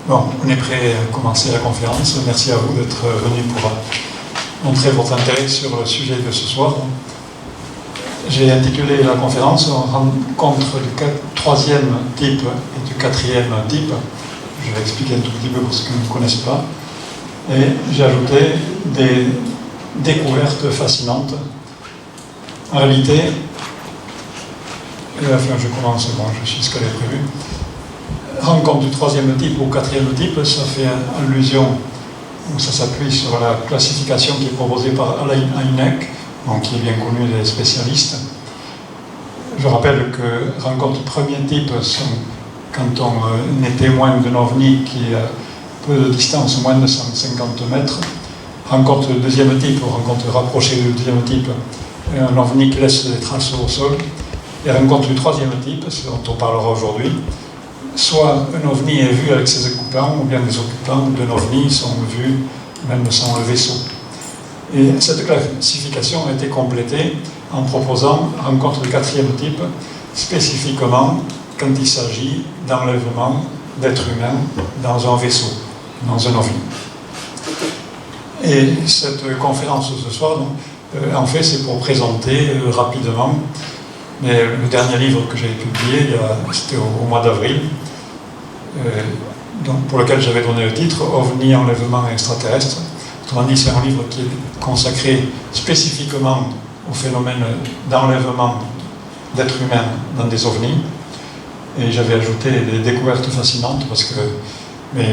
Bon, on est prêt à commencer la conférence. Merci à vous d'être venus pour montrer votre intérêt sur le sujet de ce soir. J'ai intitulé la conférence « Rencontre du troisième type et du quatrième type ». Je vais expliquer un tout petit peu pour ceux qui ne connaissent pas. Et j'ai ajouté des découvertes fascinantes. En réalité, je commence, bon, je suis ce qu'elle est prévu. Rencontre du troisième type ou quatrième type, ça fait allusion, ou ça s'appuie sur la classification qui est proposée par Alain Hynek, qui est bien connu des spécialistes. Je rappelle que rencontre premier type sont quand on est témoin d'un ovni qui est à peu de distance, moins de 150 mètres. Rencontre deuxième type, ou rencontre rapprochée du deuxième type, un ovni qui laisse des traces au sol. Et rencontre du troisième type, ce dont on parlera aujourd'hui, soit un ovni est vu avec ses occupants, ou bien les occupants d'un ovni sont vus même sans le vaisseau. Et cette classification a été complétée en proposant rencontre du quatrième type, spécifiquement quand il s'agit d'enlèvement d'êtres humains dans un vaisseau, dans un ovni. Et cette conférence ce soir, donc, en fait, c'est pour présenter rapidement mais le dernier livre que j'ai publié, c'était au mois d'avril, pour lequel j'avais donné le titre « OVNI, enlèvement extraterrestre ». Autrement dit, c'est un livre qui est consacré spécifiquement au phénomène d'enlèvement d'êtres humains dans des ovnis. Et j'avais ajouté des découvertes fascinantes parce que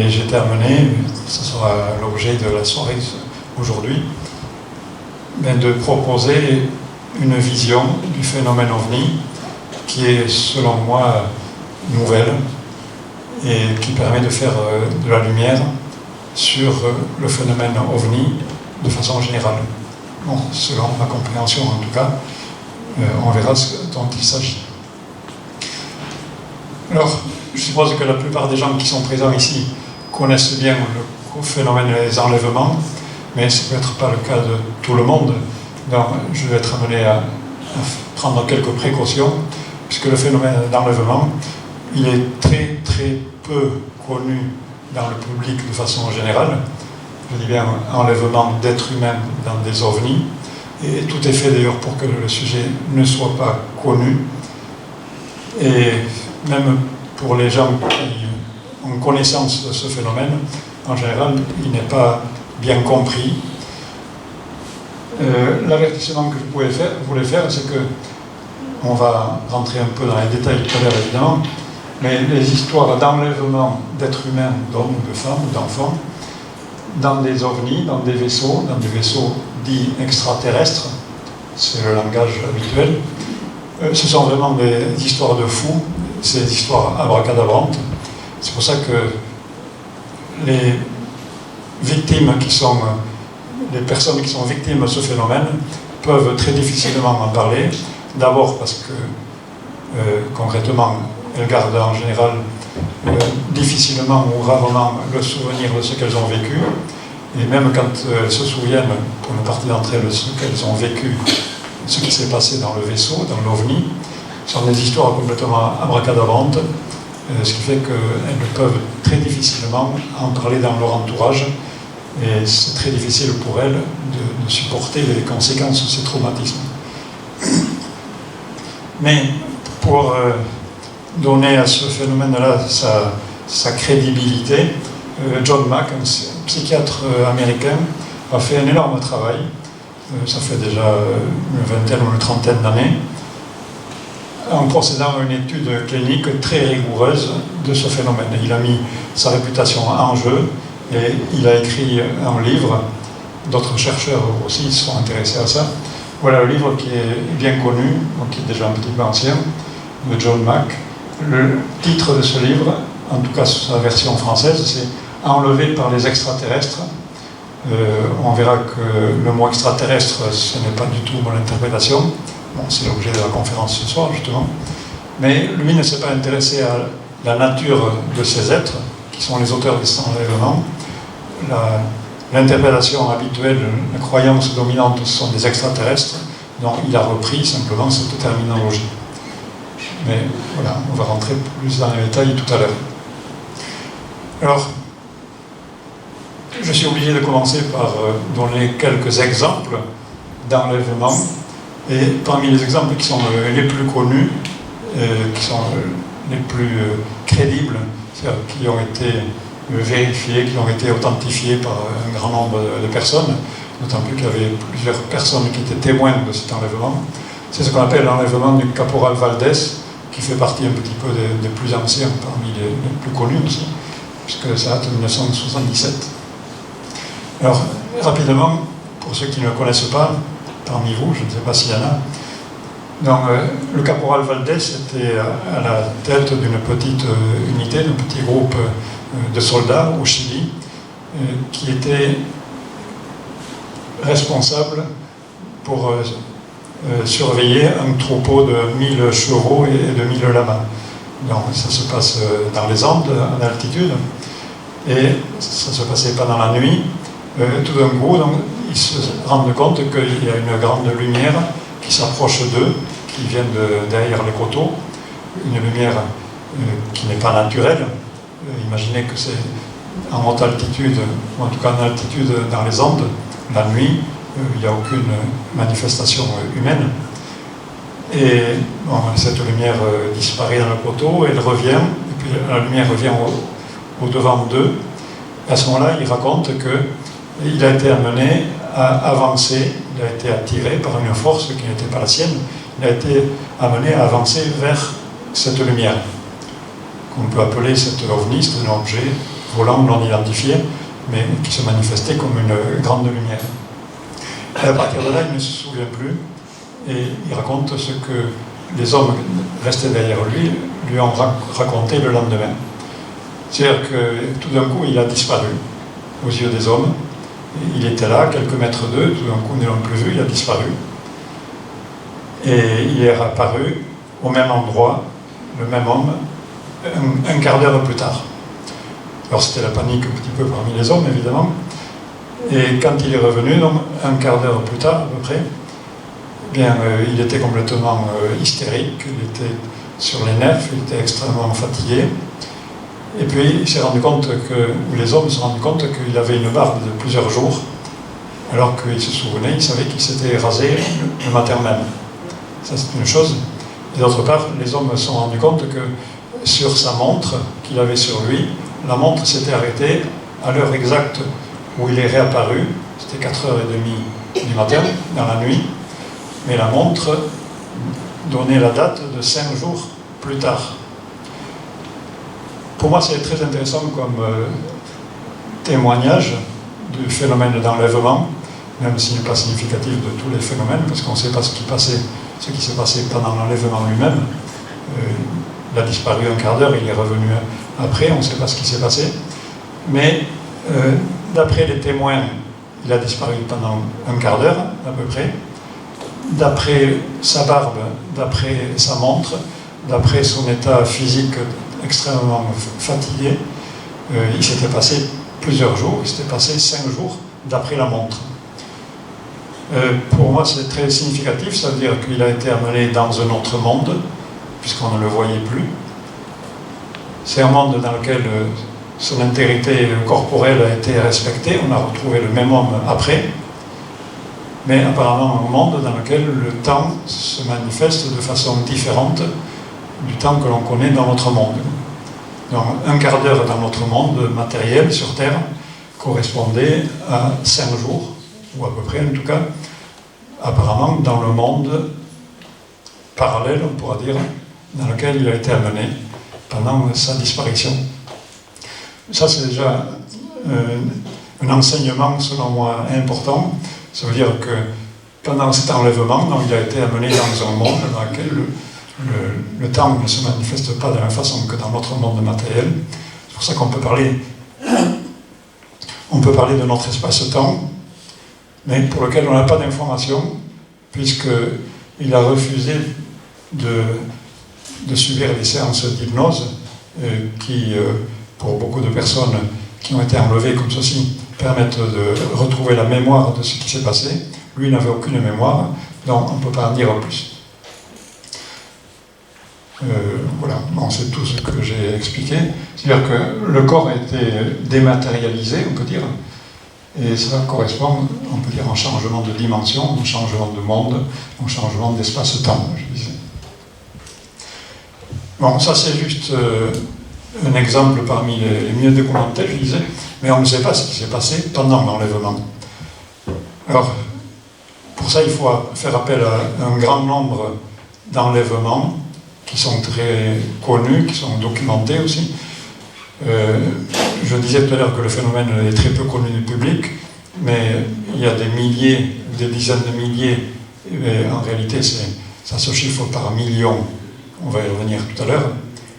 j'étais amené, ce sera l'objet de la soirée aujourd'hui, de proposer une vision du phénomène OVNI qui est, selon moi, nouvelle et qui permet de faire de la lumière sur le phénomène OVNI de façon générale. Bon, selon ma compréhension, en tout cas, on verra ce dont il s'agit. Alors, je suppose que la plupart des gens qui sont présents ici connaissent bien le phénomène des enlèvements, mais ce ne peut être pas le cas de tout le monde. Donc, je vais être amené à prendre quelques précautions, puisque le phénomène d'enlèvement, il est très très peu connu dans le public de façon générale. Je dis bien enlèvement d'êtres humains dans des ovnis, et tout est fait d'ailleurs pour que le sujet ne soit pas connu. Et même pour les gens qui ont connaissance de ce phénomène, en général, il n'est pas bien compris. L'avertissement que je voulais faire, c'est que on va rentrer un peu dans les détails tout à l'heure évidemment, mais les histoires d'enlèvement d'êtres humains, d'hommes, de femmes, d'enfants, dans des ovnis, dans des vaisseaux dits extraterrestres, c'est le langage habituel, ce sont vraiment des histoires de fous, c'est des histoires abracadabrantes. C'est pour ça que les victimes qui sont les personnes qui sont victimes de ce phénomène peuvent très difficilement en parler. D'abord parce que, concrètement, elles gardent en général difficilement ou rarement le souvenir de ce qu'elles ont vécu. Et même quand elles se souviennent, pour une partie d'entre elles, ce qu'elles ont vécu, ce qui s'est passé dans le vaisseau, dans l'OVNI, ce sont des histoires complètement abracadabrantes, ce qui fait qu'elles peuvent très difficilement en parler dans leur entourage. Et c'est très difficile pour elles de supporter les conséquences de ces traumatismes. Mais pour donner à ce phénomène-là sa crédibilité, John Mack, un psychiatre américain, a fait un énorme travail, ça fait déjà une vingtaine ou une trentaine d'années, en procédant à une étude clinique très rigoureuse de ce phénomène. Il a mis sa réputation en jeu, et il a écrit un livre, d'autres chercheurs aussi sont intéressés à ça. Voilà le livre qui est bien connu, donc qui est déjà un petit peu ancien, de John Mack. Le titre de ce livre, en tout cas sa version française, c'est « Enlevé par les extraterrestres ». On verra que le mot extraterrestre, ce n'est pas du tout mon interprétation. Bon, c'est l'objet de la conférence ce soir, justement. Mais lui ne s'est pas intéressé à la nature de ces êtres, qui sont les auteurs de cet enlèvement. L'interprétation habituelle, la croyance dominante, ce sont des extraterrestres, donc il a repris simplement cette terminologie. Mais voilà, on va rentrer plus dans les détails tout à l'heure. Alors, je suis obligé de commencer par donner quelques exemples d'enlèvements. Et parmi les exemples qui sont les plus connus, qui sont les plus crédibles, c'est-à-dire qui ont été vérifiés, qui ont été authentifiés par un grand nombre de personnes, d'autant plus qu'il y avait plusieurs personnes qui étaient témoins de cet enlèvement. C'est ce qu'on appelle l'enlèvement du caporal Valdés, qui fait partie un petit peu des plus anciens, parmi les plus connus aussi, puisque ça date de 1977. Alors, rapidement, pour ceux qui ne le connaissent pas, parmi vous, je ne sais pas s'il y en a, donc, le caporal Valdés était à la tête d'une petite unité, d'un petit groupe de soldats au Chili, qui était responsable pour surveiller un troupeau de 1000 chevaux et de 1000 lamas. Donc ça se passe dans les Andes, en altitude, et ça se passait pendant la nuit. Tout d'un coup, donc, ils se rendent compte qu'il y a une grande lumière qui s'approche d'eux, qui vient derrière les coteaux, une lumière qui n'est pas naturelle. Imaginez que c'est en haute altitude, ou en tout cas en altitude dans les Andes, la nuit, il n'y a aucune manifestation humaine. Et bon, cette lumière disparaît dans le coteau, elle revient, et puis la lumière revient au devant d'eux. À ce moment-là, il raconte qu'il a été amené à avancer, il a été attiré par une force qui n'était pas la sienne, il a été amené à avancer vers cette lumière, qu'on peut appeler cet ovni, c'est un objet volant non identifié, mais qui se manifestait comme une grande lumière. Et à partir de là, il ne se souvient plus, et il raconte ce que les hommes restés derrière lui ont raconté le lendemain. C'est-à-dire que tout d'un coup, il a disparu aux yeux des hommes. Il était là, quelques mètres d'eux, tout d'un coup, ils ne l'ont plus vu, il a disparu. Et il est apparu au même endroit, le même homme, un quart d'heure plus tard. Alors c'était la panique un petit peu parmi les hommes, évidemment. Et quand il est revenu, donc, un quart d'heure plus tard, à peu près, eh bien, il était complètement hystérique, il était sur les nerfs, il était extrêmement fatigué. Et puis il s'est rendu compte ou les hommes se sont rendus compte qu'il avait une barbe de plusieurs jours, alors qu'il se souvenait, il savait qu'il s'était rasé le matin même. Ça, c'est une chose. Et d'autre part, les hommes se sont rendus compte que sur sa montre qu'il avait sur lui, la montre s'était arrêtée à l'heure exacte où il est réapparu. C'était 4h30 du matin, dans la nuit. Mais la montre donnait la date de 5 jours plus tard. Pour moi, c'est très intéressant comme témoignage du phénomène d'enlèvement, même s'il n'est pas significatif de tous les phénomènes, parce qu'on ne sait pas ce qui s'est passé pendant l'enlèvement lui-même. Il a disparu un quart d'heure, il est revenu après, on ne sait pas ce qui s'est passé. Mais d'après les témoins, il a disparu pendant un quart d'heure, à peu près. D'après sa barbe, d'après sa montre, d'après son état physique extrêmement fatigué, il s'était passé plusieurs jours, il s'était passé 5 jours d'après la montre. Pour moi, c'est très significatif, ça veut dire qu'il a été amené dans un autre monde, puisqu'on ne le voyait plus. C'est un monde dans lequel son intégrité corporelle a été respectée, on a retrouvé le même homme après, mais apparemment un monde dans lequel le temps se manifeste de façon différente du temps que l'on connaît dans notre monde. Donc, un quart d'heure dans notre monde matériel sur Terre correspondait à 5 jours, ou à peu près en tout cas, apparemment dans le monde parallèle, on pourra dire, dans lequel il a été amené pendant sa disparition. Ça, c'est déjà un enseignement, selon moi, important. Ça veut dire que pendant cet enlèvement, donc, il a été amené dans un monde dans lequel le temps ne se manifeste pas de la même façon que dans notre monde matériel. C'est pour ça qu'on peut parler de notre espace-temps, mais pour lequel on n'a pas d'informations, puisqu'il a refusé de subir des séances d'hypnose qui, pour beaucoup de personnes qui ont été enlevées comme ceci, permettent de retrouver la mémoire de ce qui s'est passé. Lui n'avait aucune mémoire, donc on ne peut pas en dire plus. Voilà, bon, c'est tout ce que j'ai expliqué. C'est-à-dire que le corps a été dématérialisé, on peut dire, Et ça correspond, on peut dire, à un changement de dimension, un changement de monde, un changement d'espace-temps, je disais. Bon, ça c'est juste un exemple parmi les mieux documentés, je disais, mais on ne sait pas ce qui s'est passé pendant l'enlèvement. Alors, pour ça, il faut faire appel à un grand nombre d'enlèvements qui sont très connus, qui sont documentés aussi. Je disais tout à l'heure que le phénomène est très peu connu du public, mais il y a des milliers, des dizaines de milliers, et en réalité ça se chiffre par millions, on va y revenir tout à l'heure,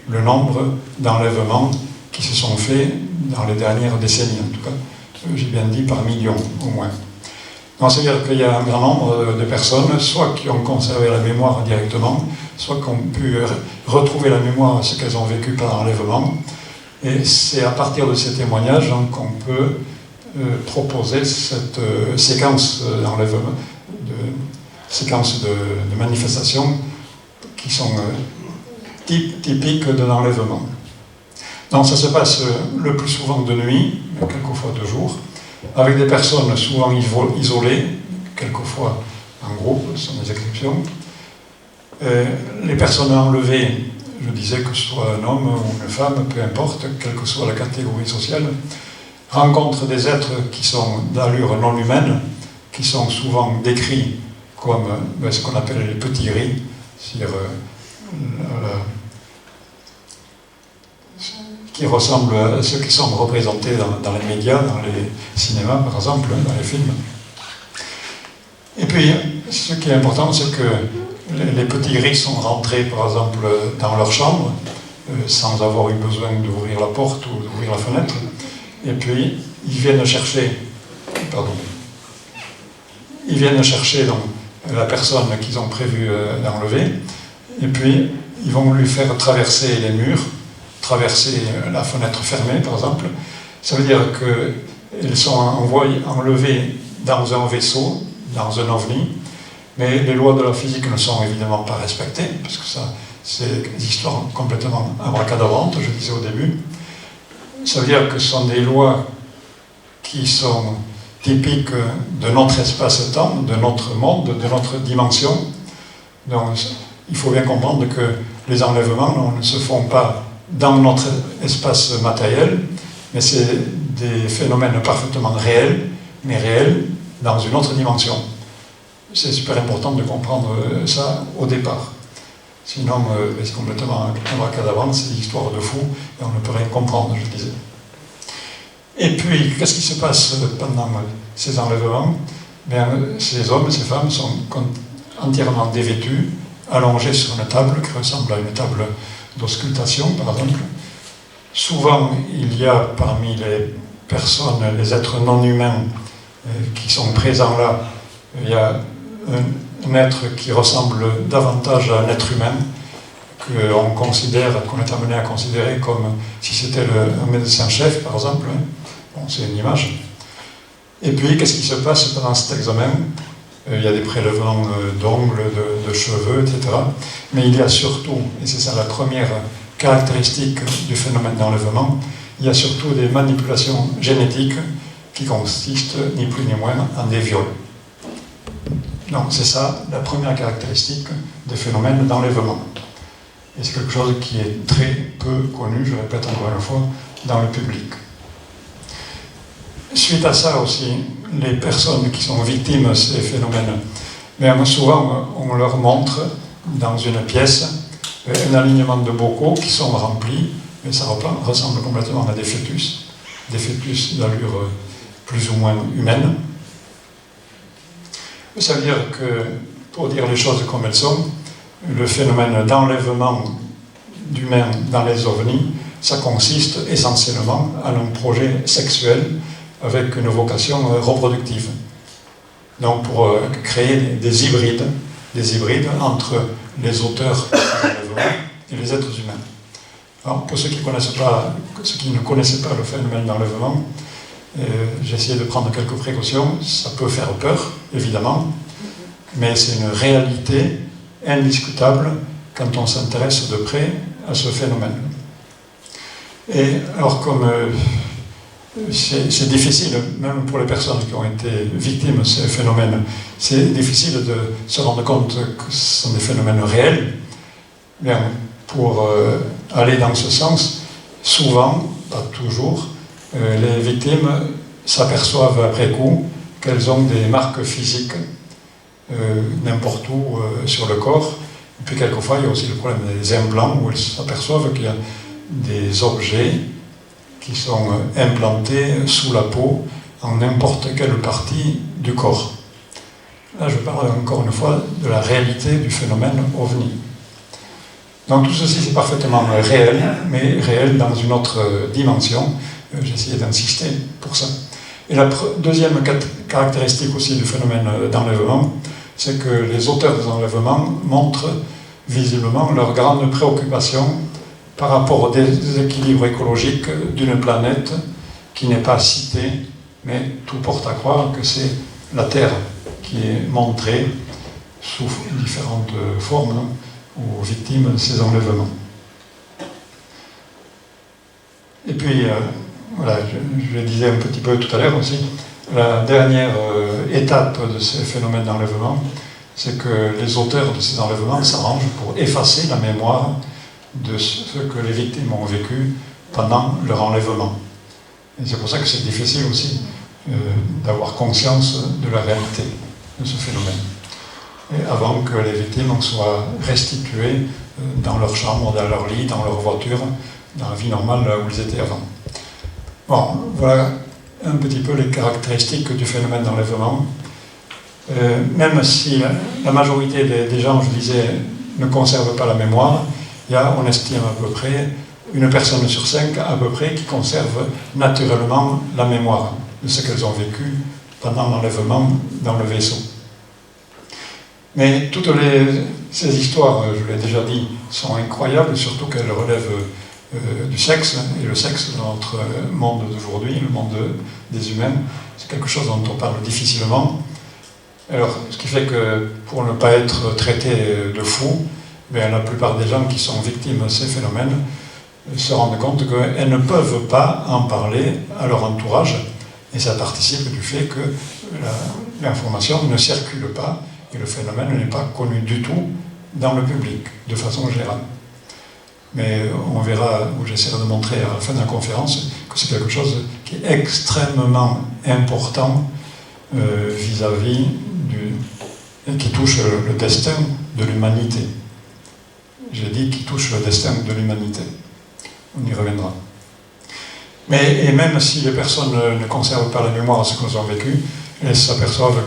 le nombre d'enlèvements qui se sont faits dans les dernières décennies, en tout cas, j'ai bien dit par millions au moins. Donc c'est-à-dire qu'il y a un grand nombre de personnes, soit qui ont conservé la mémoire directement, soit qui ont pu retrouver la mémoire de ce qu'elles ont vécu par l'enlèvement. Et c'est à partir de ces témoignages qu'on peut proposer cette séquence d'enlèvement, séquence de manifestations qui sont typiques de l'enlèvement. Donc ça se passe le plus souvent de nuit, quelquefois de jour, avec des personnes souvent isolées, quelquefois en groupe, ce sont des exceptions. Les personnes enlevées, je disais que ce soit un homme ou une femme, peu importe, quelle que soit la catégorie sociale, rencontrent des êtres qui sont d'allure non humaine, qui sont souvent décrits comme ce qu'on appelle les petits riz, c'est-à-dire qui ressemblent à ceux qui sont représentés dans les médias, dans les cinémas par exemple, dans les films. Et puis, ce qui est important, c'est que les petits riz sont rentrés par exemple dans leur chambre, sans avoir eu besoin d'ouvrir la porte ou d'ouvrir la fenêtre, et puis ils viennent chercher, donc, la personne qu'ils ont prévu d'enlever, et puis ils vont lui faire traverser les murs, traverser la fenêtre fermée, par exemple. Ça veut dire qu'elles sont enlevées dans un vaisseau, dans un ovni, mais les lois de la physique ne sont évidemment pas respectées, parce que ça, c'est des histoires complètement abracadabrantes, je disais au début. Ça veut dire que ce sont des lois qui sont typiques de notre espace-temps, de notre monde, de notre dimension. Donc, il faut bien comprendre que les enlèvements ne se font pas dans notre espace matériel, mais c'est des phénomènes parfaitement réels, mais réels dans une autre dimension. C'est super important de comprendre ça au départ. Sinon, c'est complètement abracadabrant, c'est des histoires de fous, et on ne peut rien comprendre, je disais. Et puis, qu'est-ce qui se passe pendant ces enlèvements? Bien, ces hommes, ces femmes sont entièrement dévêtus, allongés sur une table qui ressemble à une table d'auscultation, par exemple. Souvent, il y a parmi les personnes, les êtres non humains qui sont présents là, il y a un être qui ressemble davantage à un être humain, qu'on considère, qu'on est amené à considérer comme si c'était un médecin-chef, par exemple. Bon, c'est une image. Et puis, qu'est-ce qui se passe pendant cet examen? Il y a des prélèvements d'ongles, de cheveux, etc. Mais il y a surtout, et c'est ça la première caractéristique du phénomène d'enlèvement, il y a surtout des manipulations génétiques qui consistent, ni plus ni moins, en des viols. Donc c'est ça la première caractéristique des phénomènes d'enlèvement. Et c'est quelque chose qui est très peu connu, je répète encore une fois, dans le public. Suite à ça aussi, les personnes qui sont victimes de ces phénomènes, bien souvent on leur montre dans une pièce un alignement de bocaux qui sont remplis, mais ça ressemble complètement à des fœtus d'allure plus ou moins humaine. Ça veut dire que, pour dire les choses comme elles sont, le phénomène d'enlèvement d'humains dans les ovnis, ça consiste essentiellement en un projet sexuel avec une vocation reproductive. Donc pour créer des hybrides entre les auteurs d'enlèvement et les êtres humains. Alors pour ceux qui ne connaissaient pas le phénomène d'enlèvement, j'ai essayé de prendre quelques précautions. Ça peut faire peur, évidemment, mais c'est une réalité indiscutable quand on s'intéresse de près à ce phénomène. Et alors, comme c'est difficile, même pour les personnes qui ont été victimes de ces phénomènes, c'est difficile de se rendre compte que ce sont des phénomènes réels. Bien, pour aller dans ce sens, souvent, pas toujours, les victimes s'aperçoivent après coup qu'elles ont des marques physiques n'importe où sur le corps. Et puis quelquefois, il y a aussi le problème des implants, où elles s'aperçoivent qu'il y a des objets qui sont implantés sous la peau en n'importe quelle partie du corps. Là, je parle encore une fois de la réalité du phénomène OVNI. Donc tout ceci, c'est parfaitement réel, mais réel dans une autre dimension. J'ai essayé d'insister pour ça. Et la deuxième caractéristique aussi du phénomène d'enlèvement, c'est que les auteurs des enlèvements montrent visiblement leur grande préoccupation par rapport au déséquilibre écologique d'une planète qui n'est pas citée, mais tout porte à croire que c'est la Terre qui est montrée sous différentes formes aux victimes de ces enlèvements. Et puis, voilà, je le disais un petit peu tout à l'heure aussi, la dernière étape de ces phénomènes d'enlèvement, c'est que les auteurs de ces enlèvements s'arrangent pour effacer la mémoire de ce que les victimes ont vécu pendant leur enlèvement. Et c'est pour ça que c'est difficile aussi d'avoir conscience de la réalité de ce phénomène. Et avant que les victimes soient restituées dans leur chambre, dans leur lit, dans leur voiture, dans la vie normale où ils étaient avant. Bon, voilà un petit peu les caractéristiques du phénomène d'enlèvement. Même si la majorité des gens, je disais, ne conservent pas la mémoire, il y a, on estime à peu près, une personne sur 5 à peu près qui conserve naturellement la mémoire de ce qu'elles ont vécu pendant l'enlèvement dans le vaisseau. Mais toutes ces histoires, je l'ai déjà dit, sont incroyables, surtout qu'elles relèvent du sexe, et le sexe dans notre monde d'aujourd'hui, le monde des humains, c'est quelque chose dont on parle difficilement. Alors, ce qui fait que pour ne pas être traité de fou, bien, la plupart des gens qui sont victimes de ces phénomènes se rendent compte qu'elles ne peuvent pas en parler à leur entourage, et ça participe du fait que l'information ne circule pas et le phénomène n'est pas connu du tout dans le public, de façon générale. Mais on verra, ou j'essaierai de montrer à la fin de la conférence, que c'est quelque chose qui est extrêmement important vis-à-vis et qui touche le destin de l'humanité. J'ai dit qui touche le destin de l'humanité. On y reviendra. Et même si les personnes ne conservent pas la mémoire de ce qu'elles ont vécu, elles s'aperçoivent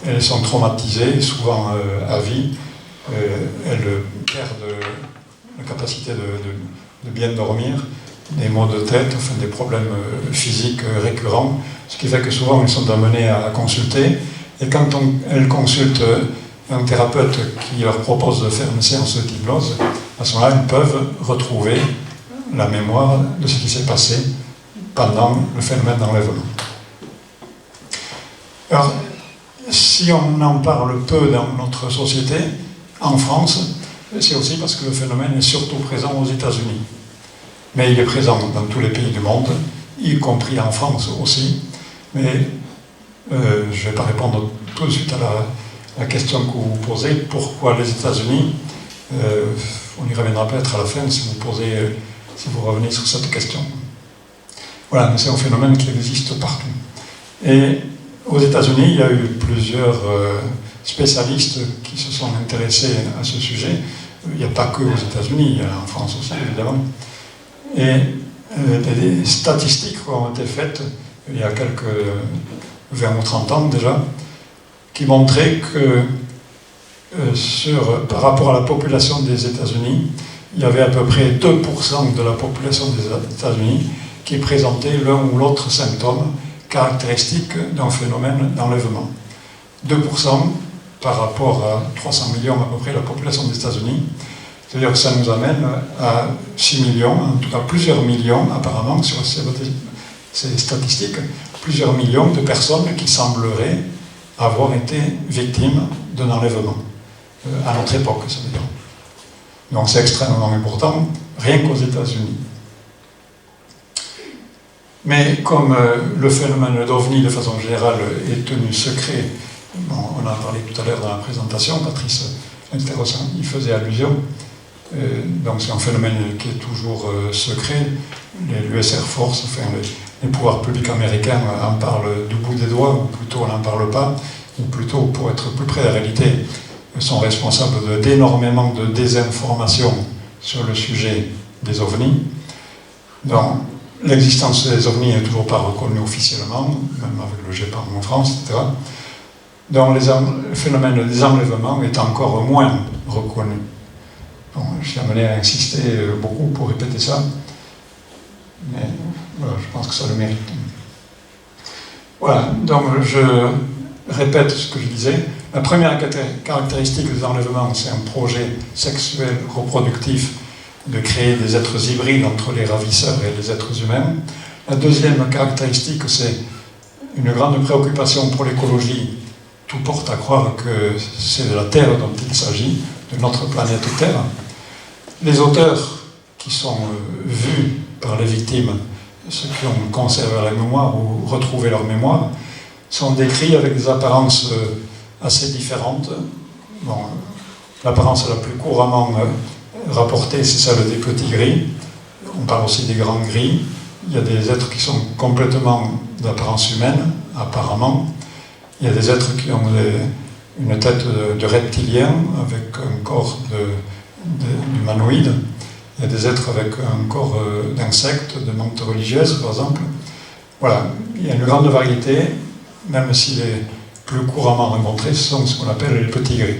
qu'elles sont traumatisées, souvent à vie. Elles perdent la capacité de bien dormir, des maux de tête, enfin des problèmes physiques récurrents, ce qui fait que souvent elles sont amenées à consulter. Et quand elles consultent un thérapeute qui leur propose de faire une séance d'hypnose, à ce moment-là, elles peuvent retrouver la mémoire de ce qui s'est passé pendant le phénomène d'enlèvement. Alors, si on en parle peu dans notre société, en France, c'est aussi parce que le phénomène est surtout présent aux États-Unis. Mais il est présent dans tous les pays du monde, y compris en France aussi. Mais je ne vais pas répondre tout de suite à la question que vous posez. Pourquoi les États-Unis On y reviendra peut-être à la fin si vous revenez sur cette question. Voilà, mais c'est un phénomène qui existe partout. Et aux États-Unis, il y a eu plusieurs spécialistes qui se sont intéressés à ce sujet. Il n'y a pas que aux États-Unis, il y a en France aussi, évidemment. Et des statistiques ont été faites il y a quelques 20 ou 30 ans déjà, qui montraient que par rapport à la population des États-Unis, il y avait à peu près 2% de la population des États-Unis qui présentait l'un ou l'autre symptôme caractéristique d'un phénomène d'enlèvement. 2% par rapport à 300 millions à peu près de la population des États-Unis. C'est-à-dire que ça nous amène à 6 millions, en tout cas plusieurs millions apparemment sur ces statistiques, plusieurs millions de personnes qui sembleraient avoir été victimes d'un enlèvement. À notre époque, ça veut dire. Donc c'est extrêmement important, rien qu'aux États-Unis. Mais comme le phénomène d'OVNI, de façon générale, est tenu secret, bon, on en a parlé tout à l'heure dans la présentation, Patrice Interrossan y faisait allusion, donc c'est un phénomène qui est toujours secret. L'US Air Force, enfin, les pouvoirs publics américains en parlent du bout des doigts, ou plutôt on n'en parle pas, ou plutôt, pour être plus près de la réalité, sont responsables d'énormément de désinformation sur le sujet des ovnis. Donc, l'existence des ovnis n'est toujours pas reconnue officiellement, même avec le GEPAN en France, etc. Donc, le phénomène des enlèvements est encore moins reconnu. Donc, je suis amené à insister beaucoup pour répéter ça, mais voilà, je pense que ça le mérite. Voilà, donc je répète ce que je disais. La première caractéristique des enlèvements, c'est un projet sexuel reproductif de créer des êtres hybrides entre les ravisseurs et les êtres humains. La deuxième caractéristique, c'est une grande préoccupation pour l'écologie. Tout porte à croire que c'est de la Terre dont il s'agit, de notre planète Terre. Les auteurs qui sont vus par les victimes, ceux qui ont conservé la mémoire ou retrouvé leur mémoire, sont décrits avec des apparences assez différentes. Bon, l'apparence la plus couramment rapportée, c'est celle des petits gris. On parle aussi des grands gris. Il y a des êtres qui sont complètement d'apparence humaine, apparemment. Il y a des êtres qui ont une tête de reptilien avec un corps d'humanoïde. Il y a des êtres avec un corps d'insectes, de menthe religieuse, par exemple. Voilà, il y a une grande variété, même si les plus couramment rencontrés sont ce qu'on appelle les petits gris.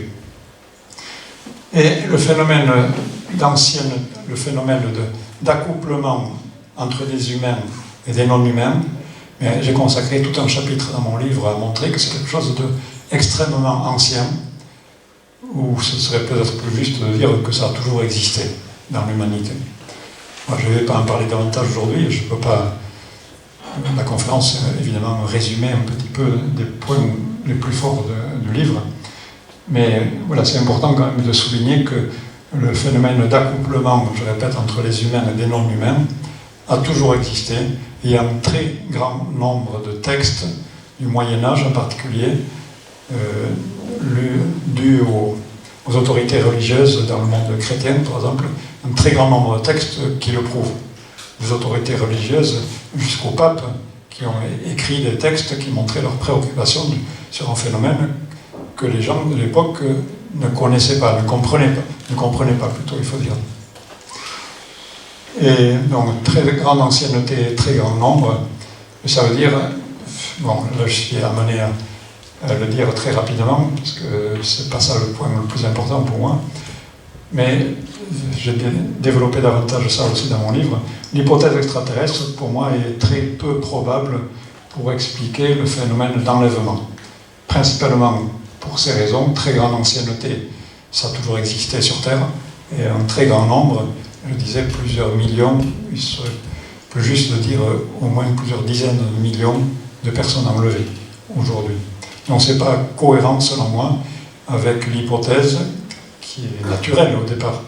Et le phénomène d'accouplement entre des humains et des non-humains, j'ai consacré tout un chapitre dans mon livre à montrer que c'est quelque chose d'extrêmement ancien, ou ce serait peut-être plus juste de dire que ça a toujours existé dans l'humanité. Moi, je ne vais pas en parler davantage aujourd'hui, je ne peux pas, la conférence, évidemment, résumer un petit peu des points les plus forts du livre, mais voilà, c'est important quand même de souligner que le phénomène d'accouplement, je répète, entre les humains et des non-humains a toujours existé. Il y a un très grand nombre de textes du Moyen-Âge en particulier, dus aux autorités religieuses dans le monde chrétien, par exemple, un très grand nombre de textes qui le prouvent. Des autorités religieuses jusqu'au pape qui ont écrit des textes qui montraient leur préoccupation sur un phénomène que les gens de l'époque ne connaissaient pas, ne comprenaient pas plutôt, il faut dire. Et donc, très grande ancienneté, très grand nombre, ça veut dire, bon, là je suis amené à le dire très rapidement, parce que c'est pas ça le point le plus important pour moi, mais j'ai développé davantage ça aussi dans mon livre. L'hypothèse extraterrestre, pour moi, est très peu probable pour expliquer le phénomène d'enlèvement. Principalement pour ces raisons, très grande ancienneté, ça a toujours existé sur Terre, et un très grand nombre, je disais plusieurs millions, il serait plus juste de dire au moins plusieurs dizaines de millions de personnes enlevées aujourd'hui. Donc c'est pas cohérent selon moi avec l'hypothèse qui est naturelle au départ,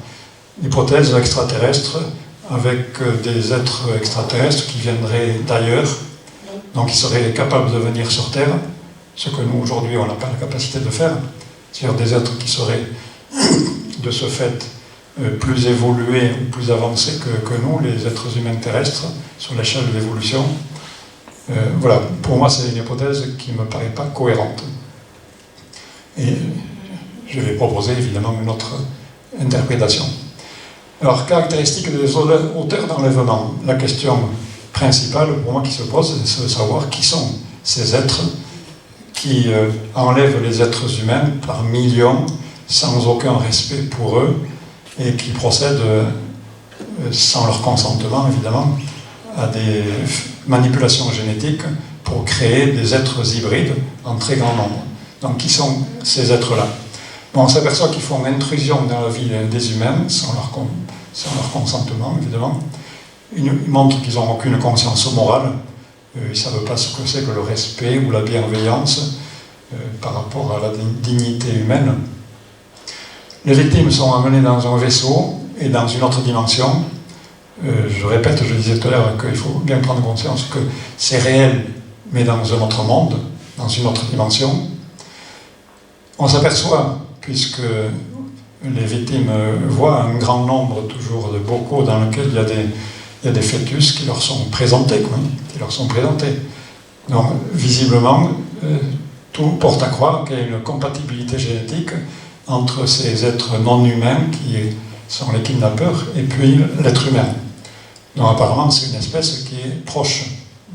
l'hypothèse extraterrestre avec des êtres extraterrestres qui viendraient d'ailleurs, donc qui seraient capables de venir sur Terre, ce que nous aujourd'hui on n'a pas la capacité de faire, c'est-à-dire des êtres qui seraient de ce fait plus évolués ou plus avancés que nous, les êtres humains terrestres, sur l'échelle de l'évolution. Voilà, pour moi c'est une hypothèse qui ne me paraît pas cohérente. Et je vais proposer évidemment une autre interprétation. Alors, caractéristique des auteurs d'enlèvement. La question principale pour moi qui se pose, c'est de savoir qui sont ces êtres qui enlèvent les êtres humains par millions, sans aucun respect pour eux, et qui procèdent, sans leur consentement évidemment, à des manipulations génétiques pour créer des êtres hybrides en très grand nombre. Donc qui sont ces êtres-là? Bon, on s'aperçoit qu'ils font intrusion dans la vie des humains, sans leur consentement évidemment. Ils montrent qu'ils n'ont aucune conscience morale, ils ne savent pas ce que c'est que le respect ou la bienveillance par rapport à la dignité humaine. Les victimes sont amenées dans un vaisseau et dans une autre dimension, Je répète, je disais tout à l'heure qu'il faut bien prendre conscience que c'est réel, mais dans un autre monde, dans une autre dimension. On s'aperçoit, puisque les victimes voient un grand nombre toujours de bocaux dans lesquels il y a des fœtus qui leur sont présentés, quoi, qui leur sont présentés. Donc, visiblement, tout porte à croire qu'il y a une compatibilité génétique entre ces êtres non humains qui sont les kidnappeurs et puis l'être humain. Donc, apparemment, c'est une espèce qui est proche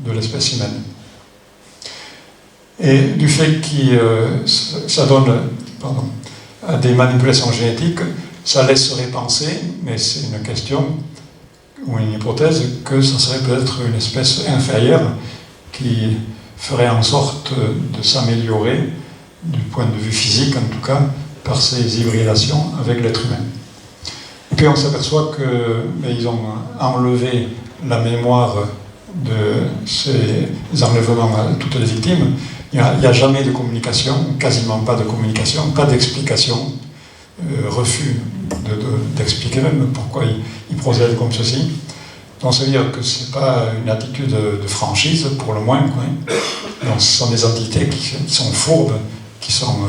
de l'espèce humaine. Et du fait que ça donne à des manipulations génétiques, ça laisserait penser, mais c'est une question ou une hypothèse, que ça serait peut-être une espèce inférieure qui ferait en sorte de s'améliorer du point de vue physique, en tout cas, par ces hybridations avec l'être humain. Et puis on s'aperçoit qu'ils ont enlevé la mémoire de ces enlèvements à toutes les victimes. Il n'y a jamais de communication, quasiment pas de communication, pas d'explication, refus d'expliquer même pourquoi ils procèdent comme ceci. Donc ça veut dire que ce n'est pas une attitude de franchise, pour le moins, quoi. Donc, ce sont des entités qui sont fourbes, qui sont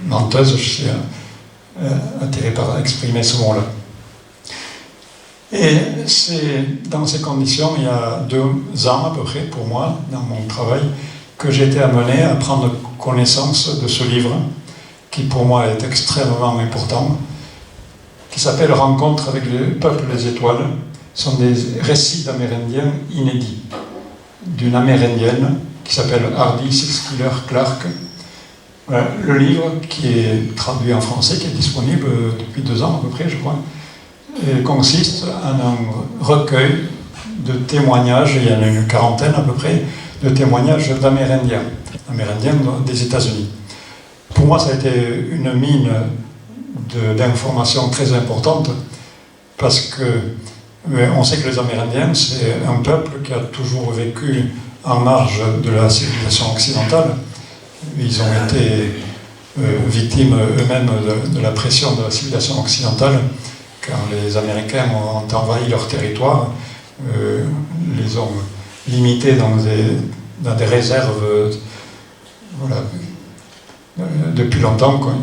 menteuses, je suis attiré par exprimer ce mot-là. Et c'est dans ces conditions, il y a 2 ans à peu près, pour moi, dans mon travail, que j'ai été amené à prendre connaissance de ce livre, qui pour moi est extrêmement important, qui s'appelle « Rencontre avec le peuple des étoiles ». Ce sont des récits d'Amérindiens inédits, d'une Amérindienne qui s'appelle Hardy Sixkiller Clark. Voilà, le livre qui est traduit en français, qui est disponible depuis 2 ans à peu près, je crois, consiste en un recueil de témoignages, il y en a une 40aine à peu près, de témoignages d'Amérindiens, Amérindiens des États-Unis. Pour moi, ça a été une mine d'informations très importante, parce que on sait que les Amérindiens, c'est un peuple qui a toujours vécu en marge de la civilisation occidentale. Ils ont été victimes eux-mêmes de la pression de la civilisation occidentale, quand les Américains ont envahi leur territoire, les ont limités dans des réserves, voilà, depuis longtemps, quoi.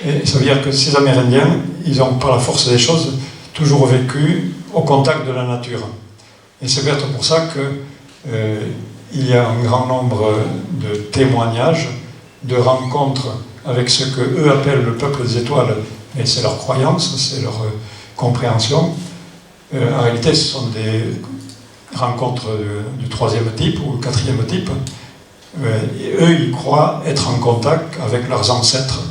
Et ça veut dire que ces Amérindiens, ils ont, par la force des choses, toujours vécu au contact de la nature. Et c'est peut-être pour ça qu'il y a un grand nombre de témoignages, de rencontres avec ce qu'eux appellent le peuple des étoiles, et c'est leur croyance, c'est leur compréhension. En réalité, ce sont des rencontres du 3e type ou 4e type. Et eux, ils croient être en contact avec leurs ancêtres,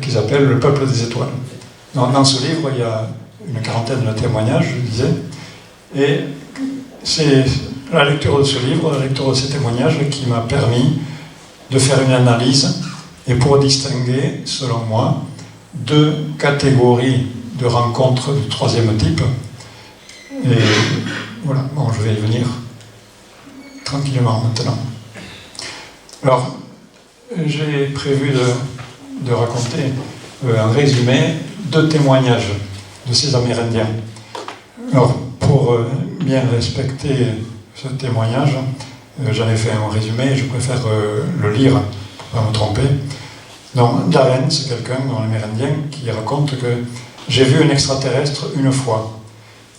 qu'ils appellent le peuple des étoiles. Dans ce livre, il y a une 40aine de témoignages, je disais, et c'est la lecture de ce livre, la lecture de ces témoignages qui m'a permis de faire une analyse, et pour distinguer, selon moi, 2 catégories de rencontres du 3e type. Et voilà, bon, je vais y venir tranquillement maintenant. Alors, j'ai prévu de raconter en résumé 2 témoignages de ces Amérindiens. Alors, pour bien respecter ce témoignage, j'en ai fait un résumé, je préfère le lire pour ne pas me tromper. Donc, Darren, c'est quelqu'un, un Amérindien, qui raconte que j'ai vu un extraterrestre une fois.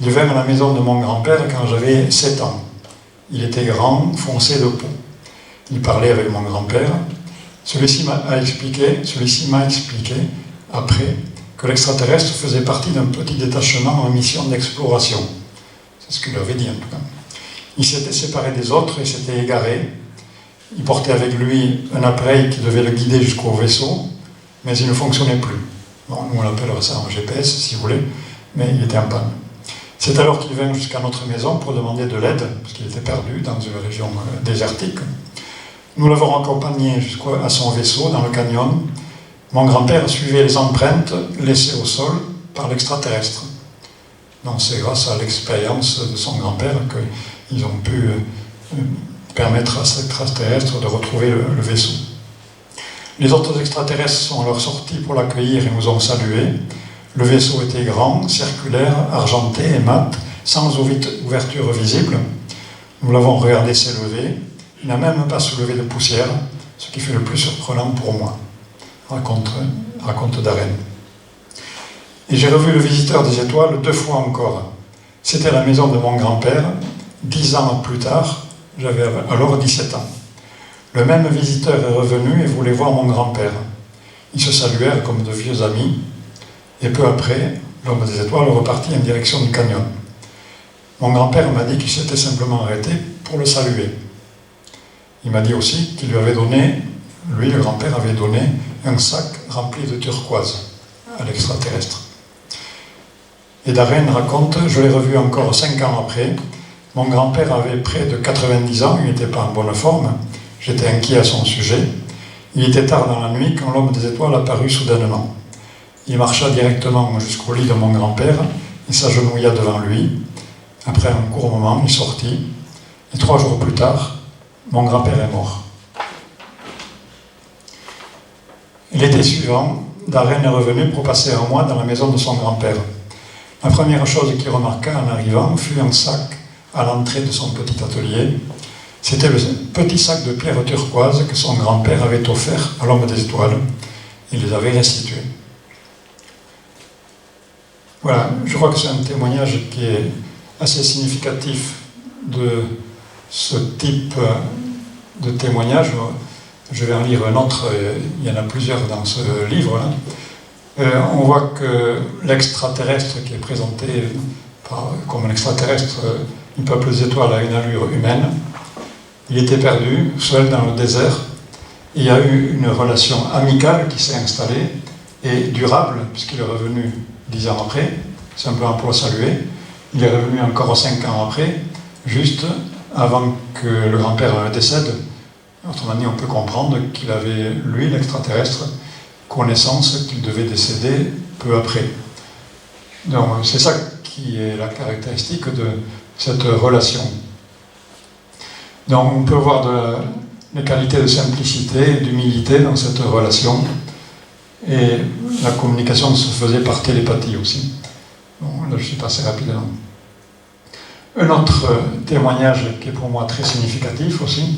Il vint à la maison de mon grand-père quand j'avais 7 ans. Il était grand, foncé de peau. Il parlait avec mon grand-père. Celui-ci m'a expliqué, après, que l'extraterrestre faisait partie d'un petit détachement en mission d'exploration. C'est ce qu'il avait dit, en tout cas. Il s'était séparé des autres et s'était égaré. Il portait avec lui un appareil qui devait le guider jusqu'au vaisseau, mais il ne fonctionnait plus. Bon, nous on appellera ça un GPS, si vous voulez, mais il était en panne. C'est alors qu'il vint jusqu'à notre maison pour demander de l'aide, parce qu'il était perdu dans une région désertique. Nous l'avons accompagné jusqu'à son vaisseau, dans le canyon. Mon grand-père suivait les empreintes laissées au sol par l'extraterrestre. Donc c'est grâce à l'expérience de son grand-père qu'ils ont pu permettre à cet extraterrestre de retrouver le vaisseau. Les autres extraterrestres sont alors sortis pour l'accueillir et nous ont salués. Le vaisseau était grand, circulaire, argenté et mat, sans ouverture visible. Nous l'avons regardé s'élever. Il n'a même pas soulevé de poussière, ce qui fait le plus surprenant pour moi, raconte Darren. Et j'ai revu le visiteur des étoiles 2 fois encore. C'était la maison de mon grand-père, 10 ans plus tard, j'avais alors 17 ans. Le même visiteur est revenu et voulait voir mon grand-père. Ils se saluèrent comme de vieux amis, et peu après, l'homme des étoiles repartit en direction du canyon. Mon grand-père m'a dit qu'il s'était simplement arrêté pour le saluer. Il m'a dit aussi qu'il lui avait donné, lui, le grand-père, avait donné un sac rempli de turquoise à l'extraterrestre. Et Darren raconte, je l'ai revu encore 5 ans après. Mon grand-père avait près de 90 ans, il n'était pas en bonne forme. J'étais inquiet à son sujet. Il était tard dans la nuit quand l'homme des étoiles apparut soudainement. Il marcha directement jusqu'au lit de mon grand-père et s'agenouilla devant lui. Après un court moment, il sortit. Et 3 jours plus tard, mon grand-père est mort. L'été suivant, Darren est revenu pour passer un mois dans la maison de son grand-père. La première chose qu'il remarqua en arrivant fut un sac à l'entrée de son petit atelier. C'était le petit sac de pierre turquoise que son grand-père avait offert à l'homme des étoiles. Il les avait restitués. Voilà, je crois que c'est un témoignage qui est assez significatif de ce type de témoignage. Je vais en lire un autre, il y en a plusieurs dans ce livre-là. On voit que l'extraterrestre qui est présenté comme un extraterrestre du peuple des étoiles a une allure humaine. Il était perdu, seul dans le désert. Il y a eu une relation amicale qui s'est installée et durable, puisqu'il est revenu 10 ans après, simplement pour le saluer. Il est revenu encore 5 ans après, juste avant que le grand-père décède. Autrement dit, on peut comprendre qu'il avait, lui, l'extraterrestre, connaissance qu'il devait décéder peu après. Donc c'est ça qui est la caractéristique de cette relation. Donc on peut voir les qualités de simplicité et d'humilité dans cette relation, et la communication se faisait par télépathie aussi. Bon, là je suis passé rapidement. Un autre témoignage qui est pour moi très significatif aussi,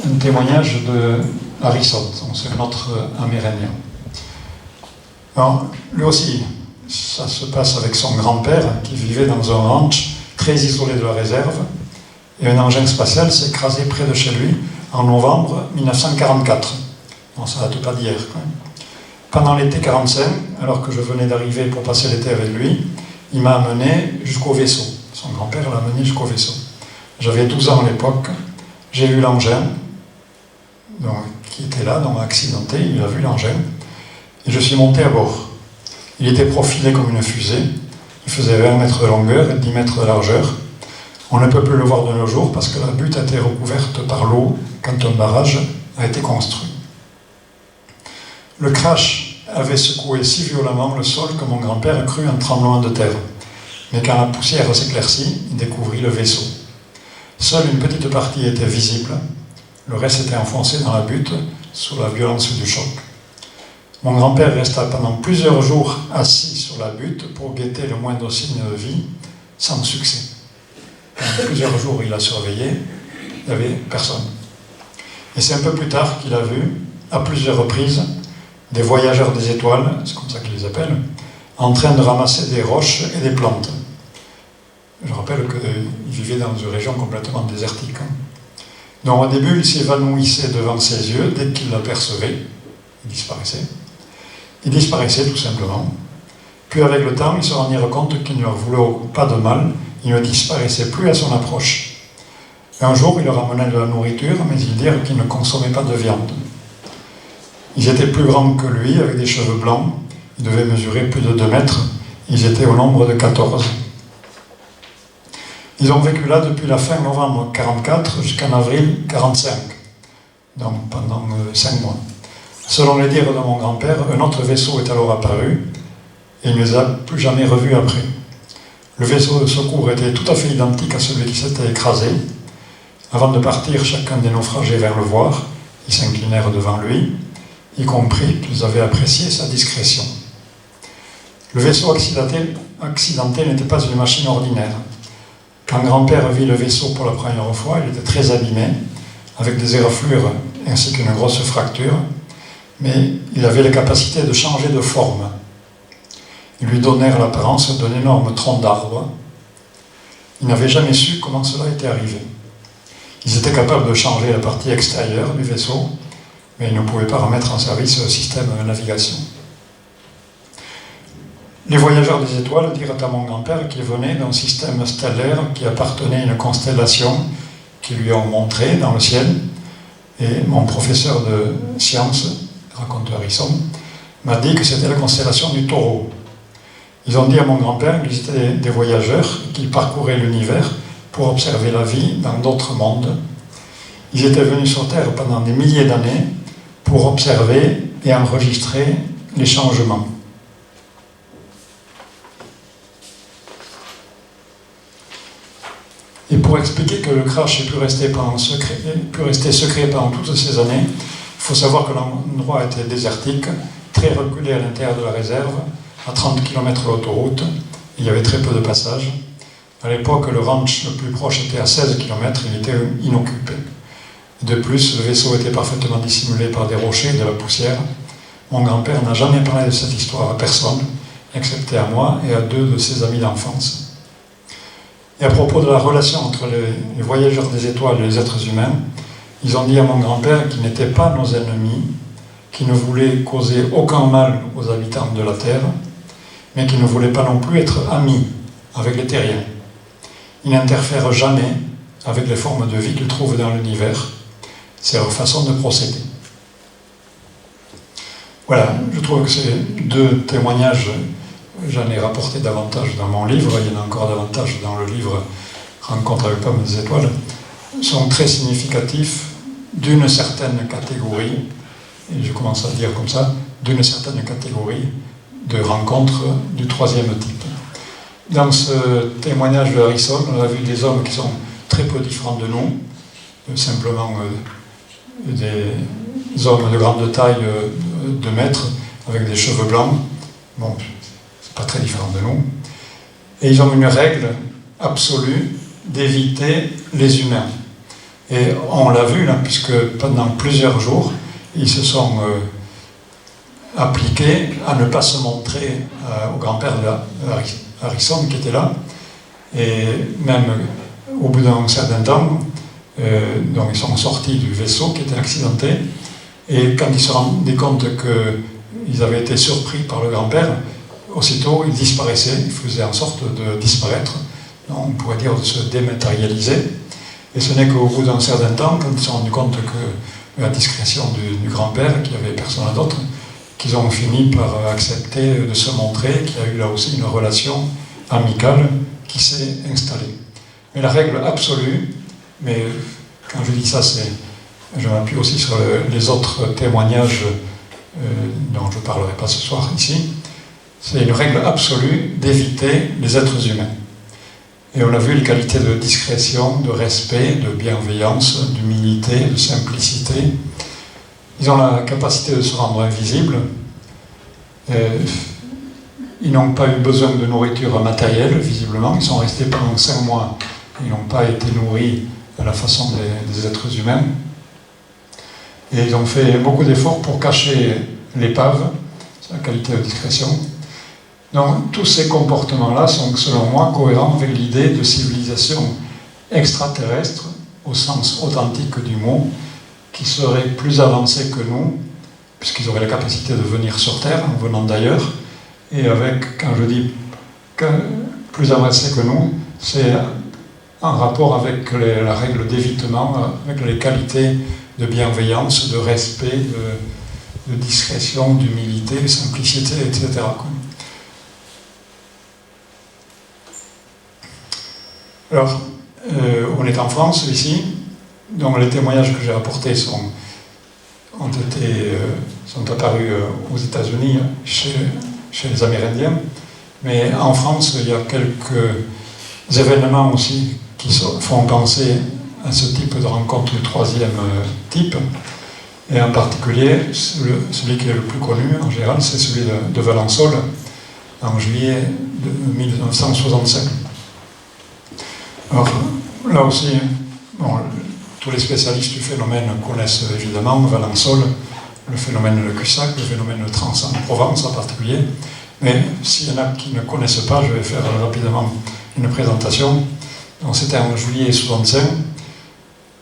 un témoignage de Harrison, c'est un autre Amérindien. Alors, lui aussi, ça se passe avec son grand-père qui vivait dans un ranch très isolé de la réserve, et un engin spatial s'est écrasé près de chez lui en novembre 1944. Bon, ça date pas d'hier. Pendant l'été 45, alors que je venais d'arriver pour passer l'été avec lui, il m'a amené jusqu'au vaisseau. Son grand-père l'a amené jusqu'au vaisseau. J'avais 12 ans à l'époque, j'ai vu l'engin, qui était là, donc accidenté, il a vu l'engin, et je suis monté à bord. Il était profilé comme une fusée, il faisait 20 mètres de longueur et 10 mètres de largeur. On ne peut plus le voir de nos jours parce que la butte a été recouverte par l'eau quand un barrage a été construit. Le crash avait secoué si violemment le sol que mon grand-père crut un tremblement de terre. Mais quand la poussière s'éclaircit, il découvrit le vaisseau. Seule une petite partie était visible, le reste était enfoncé dans la butte sous la violence du choc. Mon grand-père resta pendant plusieurs jours assis sur la butte pour guetter le moindre signe de vie, sans succès. Pendant plusieurs jours, il a surveillé, il n'y avait personne. Et c'est un peu plus tard qu'il a vu, à plusieurs reprises, des voyageurs des étoiles, c'est comme ça qu'ils les appellent, en train de ramasser des roches et des plantes. Je rappelle qu'il vivait dans une région complètement désertique. Donc au début, il s'évanouissait devant ses yeux dès qu'il l'apercevait. Il disparaissait. Il disparaissait tout simplement. Puis avec le temps, ils se rendirent compte qu'il ne leur voulait pas de mal. Il ne disparaissait plus à son approche. Un jour, il leur amenait de la nourriture, mais ils dirent qu'ils ne consommaient pas de viande. Ils étaient plus grands que lui, avec des cheveux blancs. Ils devaient mesurer plus de 2 mètres. Ils étaient au nombre de 14. Ils ont vécu là depuis la fin novembre 1944 jusqu'en avril 1945, donc pendant 5 mois. Selon les dires de mon grand-père, un autre vaisseau est alors apparu et il ne les a plus jamais revus après. Le vaisseau de secours était tout à fait identique à celui qui s'était écrasé. Avant de partir, chacun des naufragés vint le voir. Ils s'inclinèrent devant lui. y compris qu'ils avaient apprécié sa discrétion. Le vaisseau accidenté n'était pas une machine ordinaire. Quand grand-père vit le vaisseau pour la première fois, il était très abîmé, avec des éraflures ainsi qu'une grosse fracture, mais il avait la capacité de changer de forme. Ils lui donnèrent l'apparence d'un énorme tronc d'arbre. Ils n'avaient jamais su comment cela était arrivé. Ils étaient capables de changer la partie extérieure du vaisseau, mais ils ne pouvaient pas remettre en service le système de navigation. Les voyageurs des étoiles dirent à mon grand-père qu'il venait d'un système stellaire qui appartenait à une constellation qu'ils lui ont montrée dans le ciel. Et mon professeur de sciences, raconte Harrison, m'a dit que c'était la constellation du Taureau. Ils ont dit à mon grand-père qu'ils étaient des voyageurs, qu'ils parcouraient l'univers pour observer la vie dans d'autres mondes. Ils étaient venus sur Terre pendant des milliers d'années pour observer et enregistrer les changements. Et pour expliquer que le crash ait pu rester secret pendant toutes ces années, il faut savoir que l'endroit était désertique, très reculé à l'intérieur de la réserve, à 30 km de l'autoroute. Il y avait très peu de passages. À l'époque, le ranch le plus proche était à 16 km, il était inoccupé. De plus, le vaisseau était parfaitement dissimulé par des rochers et de la poussière. Mon grand-père n'a jamais parlé de cette histoire à personne, excepté à moi et à 2 de ses amis d'enfance. Et à propos de la relation entre les voyageurs des étoiles et les êtres humains, ils ont dit à mon grand-père qu'ils n'étaient pas nos ennemis, qu'ils ne voulaient causer aucun mal aux habitants de la Terre, mais qu'ils ne voulaient pas non plus être amis avec les terriens. Ils n'interfèrent jamais avec les formes de vie qu'ils trouvent dans l'univers. C'est leur façon de procéder. Voilà, je trouve que ces 2 témoignages, j'en ai rapporté davantage dans mon livre, il y en a encore davantage dans le livre Rencontre avec Pomme des étoiles, sont très significatifs d'une certaine catégorie, et je commence à dire comme ça, d'une certaine catégorie de rencontres du 3e type. Dans ce témoignage de Harrison, on a vu des hommes qui sont très peu différents de nous, simplement des hommes de grande taille, 2 mètres, avec des cheveux blancs. Bon, c'est pas très différent de nous. Et ils ont une règle absolue d'éviter les humains. Et on l'a vu, là, puisque pendant plusieurs jours, ils se sont appliqués à ne pas se montrer au grand-père de Harrison, qui était là. Et même au bout d'un certain temps, donc ils sont sortis du vaisseau qui était accidenté. Et quand ils se rendaient compte qu'ils avaient été surpris par le grand-père, aussitôt ils disparaissaient, ils faisaient en sorte de disparaître. Donc, on pourrait dire de se dématérialiser. Et ce n'est qu'au bout d'un certain temps, quand ils se sont rendus compte que la discrétion du grand-père, qu'il n'y avait personne d'autre, qu'ils ont fini par accepter de se montrer, qu'il y a eu là aussi une relation amicale qui s'est installée. Mais la règle absolue, mais quand je dis ça, je m'appuie aussi sur les autres témoignages dont je ne parlerai pas ce soir ici, c'est une règle absolue d'éviter les êtres humains. Et on a vu les qualités de discrétion, de respect, de bienveillance, d'humilité, de simplicité. Ils ont la capacité de se rendre invisibles. Ils n'ont pas eu besoin de nourriture matérielle, visiblement. Ils sont restés pendant 5 mois. Ils n'ont pas été nourris à la façon des êtres humains. Et ils ont fait beaucoup d'efforts pour cacher l'épave. C'est la qualité de discrétion. Donc, tous ces comportements-là sont, selon moi, cohérents avec l'idée de civilisation extraterrestre, au sens authentique du mot, qui serait plus avancée que nous, puisqu'ils auraient la capacité de venir sur Terre en venant d'ailleurs, et avec, quand je dis plus avancée que nous, c'est en rapport avec la règle d'évitement, avec les qualités de bienveillance, de respect, de discrétion, d'humilité, de simplicité, etc. Alors, on est en France, ici, donc les témoignages que j'ai rapportés sont apparus aux États-Unis, chez les Amérindiens, mais en France, il y a quelques événements aussi qui font penser à ce type de rencontre du 3e type. Et en particulier, celui qui est le plus connu en général, c'est celui de Valençol, en juillet de 1965. Alors là aussi, bon, tous les spécialistes du phénomène connaissent évidemment Valençol, le phénomène de Cussac, le phénomène de Trans-en-Provence en particulier. Mais s'il y en a qui ne connaissent pas, je vais faire rapidement une présentation. C'était en juillet 1965.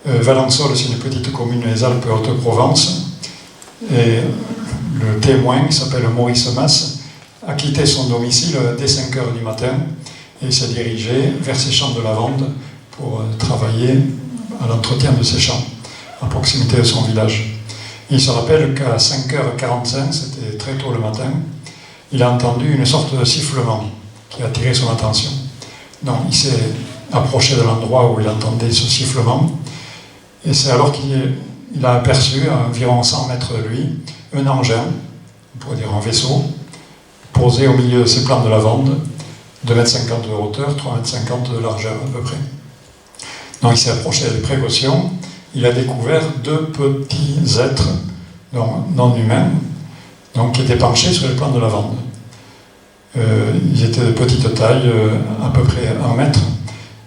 Valençol, c'est une petite commune des Alpes Haute-Provence. Et le témoin, qui s'appelle Maurice Mas, a quitté son domicile dès 5 h du matin et s'est dirigé vers ses champs de lavande pour travailler à l'entretien de ses champs, à proximité de son village. Il se rappelle qu'à 5h45, c'était très tôt le matin, il a entendu une sorte de sifflement qui a attiré son attention. Donc il s'est approché de l'endroit où il entendait ce sifflement, et c'est alors qu'il a aperçu, à environ 100 mètres de lui, un engin, on pourrait dire un vaisseau, posé au milieu de ses plants de lavande, 2,50 m de hauteur, 3,50 m de largeur à peu près. Donc il s'est approché avec précaution, il a découvert 2 petits êtres non humains, donc, qui étaient penchés sur les plants de lavande. Ils étaient de petite taille, à peu près 1 mètre,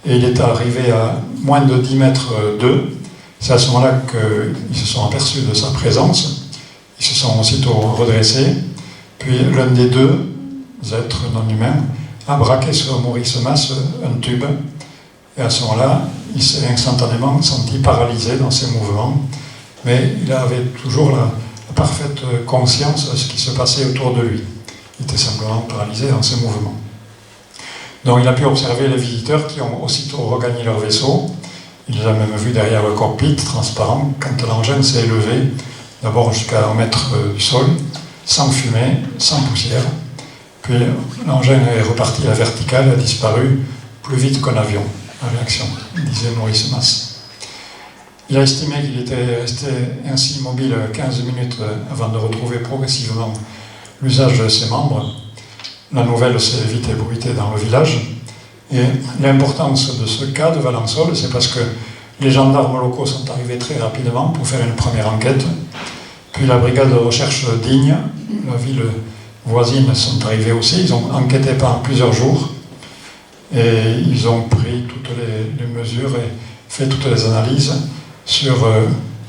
et il est arrivé à moins de 10 mètres d'eux. C'est à ce moment-là qu'ils se sont aperçus de sa présence, ils se sont aussitôt redressés, puis l'un des 2 êtres non humains a braqué sur Maurice Mas un tube, et à ce moment-là, il s'est instantanément senti paralysé dans ses mouvements, mais il avait toujours la parfaite conscience de ce qui se passait autour de lui. Il était simplement paralysé dans ses mouvements. Donc il a pu observer les visiteurs qui ont aussitôt regagné leur vaisseau. Il les a même vus derrière le cockpit, transparent, quand l'engin s'est élevé, d'abord jusqu'à 1 mètre du sol, sans fumée, sans poussière. Puis l'engin est reparti à la verticale et a disparu plus vite qu'un avion. La réaction, disait Maurice Mas. Il a estimé qu'il était resté ainsi immobile 15 minutes avant de retrouver progressivement l'usage de ses membres. La nouvelle s'est vite ébruitée dans le village. Et l'importance de ce cas de Valençol, c'est parce que les gendarmes locaux sont arrivés très rapidement pour faire une première enquête. Puis la brigade de recherche d'Igne, la ville voisine, sont arrivés aussi. Ils ont enquêté pendant plusieurs jours. Et ils ont pris toutes les mesures et fait toutes les analyses sur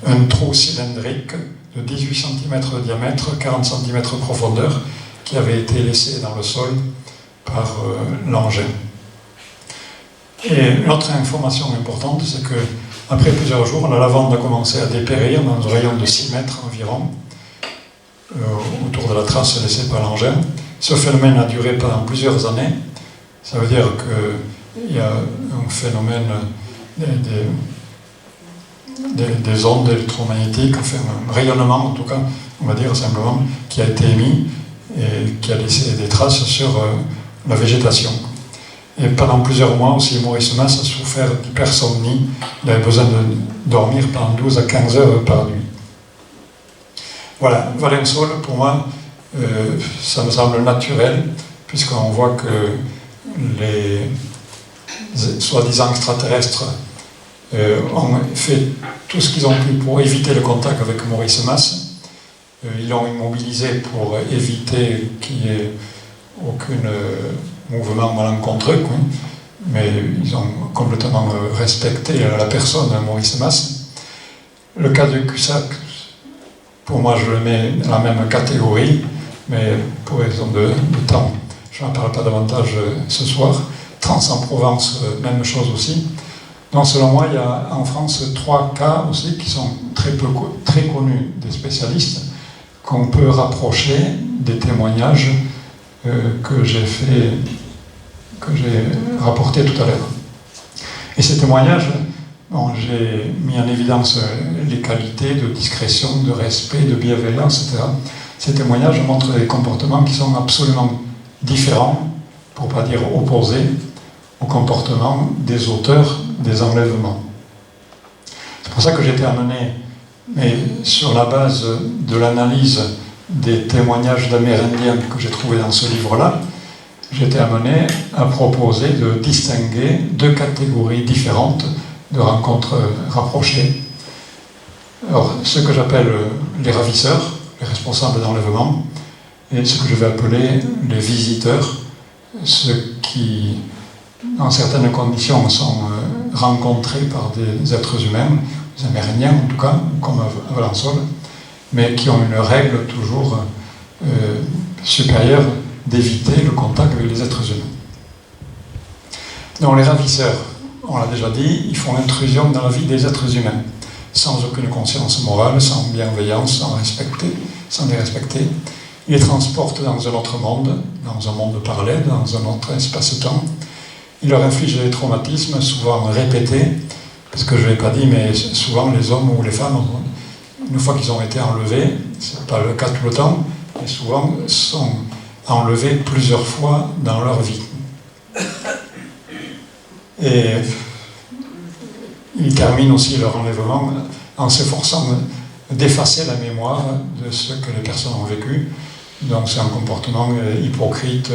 un trou cylindrique de 18 cm de diamètre, 40 cm de profondeur, qui avait été laissé dans le sol par l'engin. Et l'autre information importante, c'est qu'après plusieurs jours, la lavande a commencé à dépérir dans un rayon de 6 mètres environ, autour de la trace laissée par l'engin. Ce phénomène a duré pendant plusieurs années. Ça veut dire qu'il y a un phénomène des ondes électromagnétiques, enfin un rayonnement en tout cas, on va dire simplement, qui a été émis et qui a laissé des traces sur la végétation. Et pendant plusieurs mois aussi, Maurice Mas a souffert d'hypersomnie. Il avait besoin de dormir pendant 12 à 15 heures par nuit. Voilà, Valençol, pour moi, ça me semble naturel, puisqu'on voit que les soi-disant extraterrestres ont fait tout ce qu'ils ont pu pour éviter le contact avec Maurice Mas. Ils l'ont immobilisé pour éviter qu'il n'y ait aucun mouvement malencontreux, mais ils ont complètement respecté la personne de Maurice Mas. Le cas de Cussac, pour moi, je le mets dans la même catégorie, mais pour raison de temps, je n'en parle pas davantage ce soir. Trans-en-Provence, même chose aussi. Donc selon moi, il y a en France 3 cas aussi qui sont très connus des spécialistes, qu'on peut rapprocher des témoignages que j'ai rapportés tout à l'heure. Et ces témoignages, bon, j'ai mis en évidence les qualités de discrétion, de respect, de bienveillance, etc. Ces témoignages montrent des comportements qui sont absolument différents, pour ne pas dire opposés, au comportement des auteurs des enlèvements. C'est pour ça que j'ai été amené, mais sur la base de l'analyse des témoignages d'Amérindiens que j'ai trouvés dans ce livre-là, j'ai été amené à proposer de distinguer 2 catégories différentes de rencontres rapprochées. Alors, ce que j'appelle les ravisseurs, les responsables d'enlèvement, et ce que je vais appeler les visiteurs, ceux qui, dans certaines conditions, sont rencontrés par des êtres humains, des Amérindiens en tout cas, comme à Valensole, mais qui ont une règle toujours supérieure d'éviter le contact avec les êtres humains. Donc les ravisseurs, on l'a déjà dit, ils font intrusion dans la vie des êtres humains, sans aucune conscience morale, sans bienveillance, sans les respecter. Ils les transportent dans un autre monde, dans un monde parallèle, dans un autre espace-temps. Ils leur infligent des traumatismes, souvent répétés, parce que je ne l'ai pas dit, mais souvent les hommes ou les femmes, une fois qu'ils ont été enlevés, ce n'est pas le cas tout le temps, mais souvent sont enlevés plusieurs fois dans leur vie. Et ils terminent aussi leur enlèvement en s'efforçant d'effacer la mémoire de ce que les personnes ont vécu. Donc c'est un comportement hypocrite,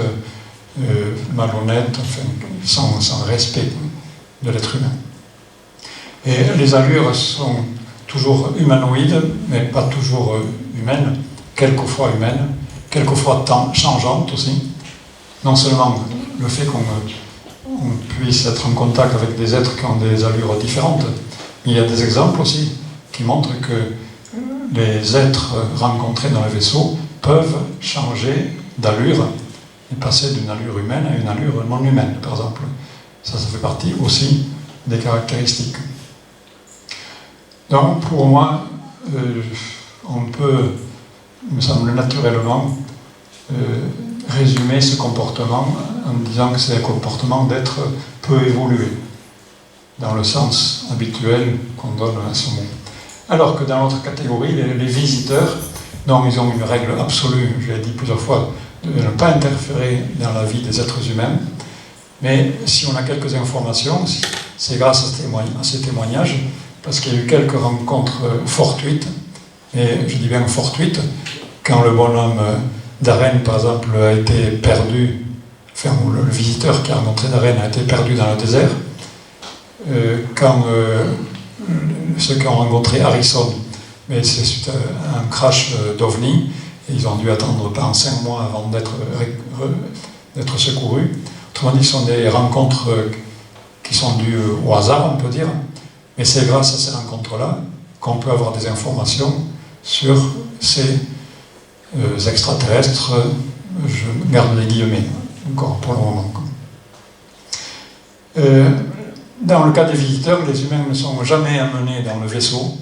malhonnête, enfin, sans respect de l'être humain. Et les allures sont toujours humanoïdes, mais pas toujours humaines, quelquefois humaines, quelquefois changeantes aussi. Non seulement le fait qu'on puisse être en contact avec des êtres qui ont des allures différentes, mais il y a des exemples aussi qui montrent que les êtres rencontrés dans le vaisseau peuvent changer d'allure et passer d'une allure humaine à une allure non humaine, par exemple. Ça fait partie aussi des caractéristiques. Donc, pour moi, on peut, il me semble naturellement, résumer ce comportement en disant que c'est un comportement d'être peu évolué, dans le sens habituel qu'on donne à ce mot. Alors que dans l'autre catégorie, les visiteurs, donc ils ont une règle absolue, je l'ai dit plusieurs fois, de ne pas interférer dans la vie des êtres humains, mais si on a quelques informations, c'est grâce à ces témoignages, parce qu'il y a eu quelques rencontres fortuites, et je dis bien fortuites, quand le bonhomme d'Arène, par exemple, a été perdu, enfin, le visiteur qui a rencontré d'Arène a été perdu dans le désert, quand ceux qui ont rencontré Harrison, mais c'est suite à un crash d'OVNI, et ils ont dû attendre pendant 5 mois avant d'être secourus. Autrement dit, ce sont des rencontres qui sont dues au hasard, on peut dire, mais c'est grâce à ces rencontres-là qu'on peut avoir des informations sur ces extraterrestres, je garde les guillemets, encore pour le moment. Dans le cas des visiteurs, les humains ne sont jamais amenés dans le vaisseau.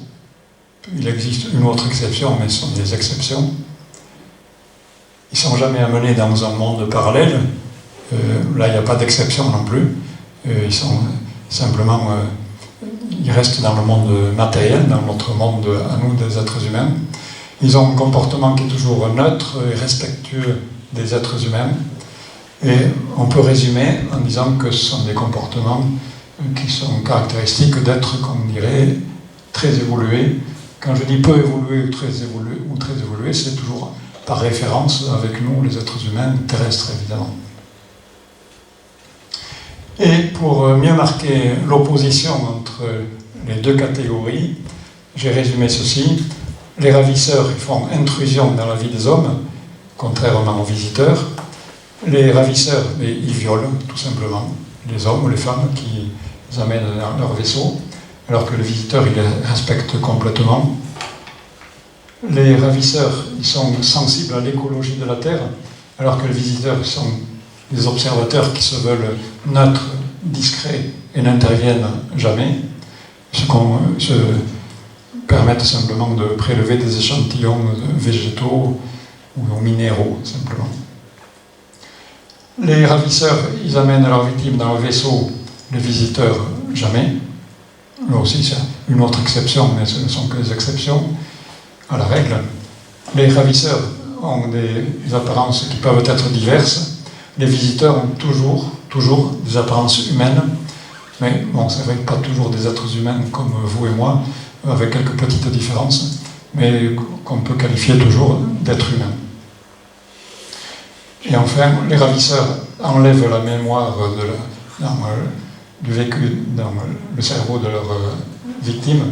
Il existe une autre exception, mais ce sont des exceptions. Ils ne sont jamais amenés dans un monde parallèle. Là, il n'y a pas d'exception non plus. Ils sont simplement... ils restent dans le monde matériel, dans notre monde à nous, des êtres humains. Ils ont un comportement qui est toujours neutre et respectueux des êtres humains. Et on peut résumer en disant que ce sont des comportements qui sont caractéristiques d'êtres, qu'on dirait, très évolués. Quand je dis peu évolués ou très évolués, c'est toujours par référence avec nous, les êtres humains terrestres, évidemment. Et pour mieux marquer l'opposition entre les deux catégories, j'ai résumé ceci. Les ravisseurs, ils font intrusion dans la vie des hommes, contrairement aux visiteurs. Les ravisseurs, ils violent, tout simplement, les hommes ou les femmes qui les amènent dans leur vaisseau, alors que les visiteurs, ils les respectent complètement. Les ravisseurs, ils sont sensibles à l'écologie de la Terre, alors que les visiteurs sont des observateurs qui se veulent neutres, discrets et n'interviennent jamais, se permettent simplement de prélever des échantillons végétaux ou minéraux, simplement. Les ravisseurs, ils amènent leurs victimes dans le vaisseau, les visiteurs, jamais. Là aussi, c'est une autre exception, mais ce ne sont que des exceptions à la règle. Les ravisseurs ont des apparences qui peuvent être diverses. Les visiteurs ont toujours des apparences humaines, mais bon, c'est vrai que pas toujours des êtres humains comme vous et moi, avec quelques petites différences, mais qu'on peut qualifier toujours d'êtres humains. Et enfin, les ravisseurs enlèvent la mémoire du vécu dans le cerveau de leurs victimes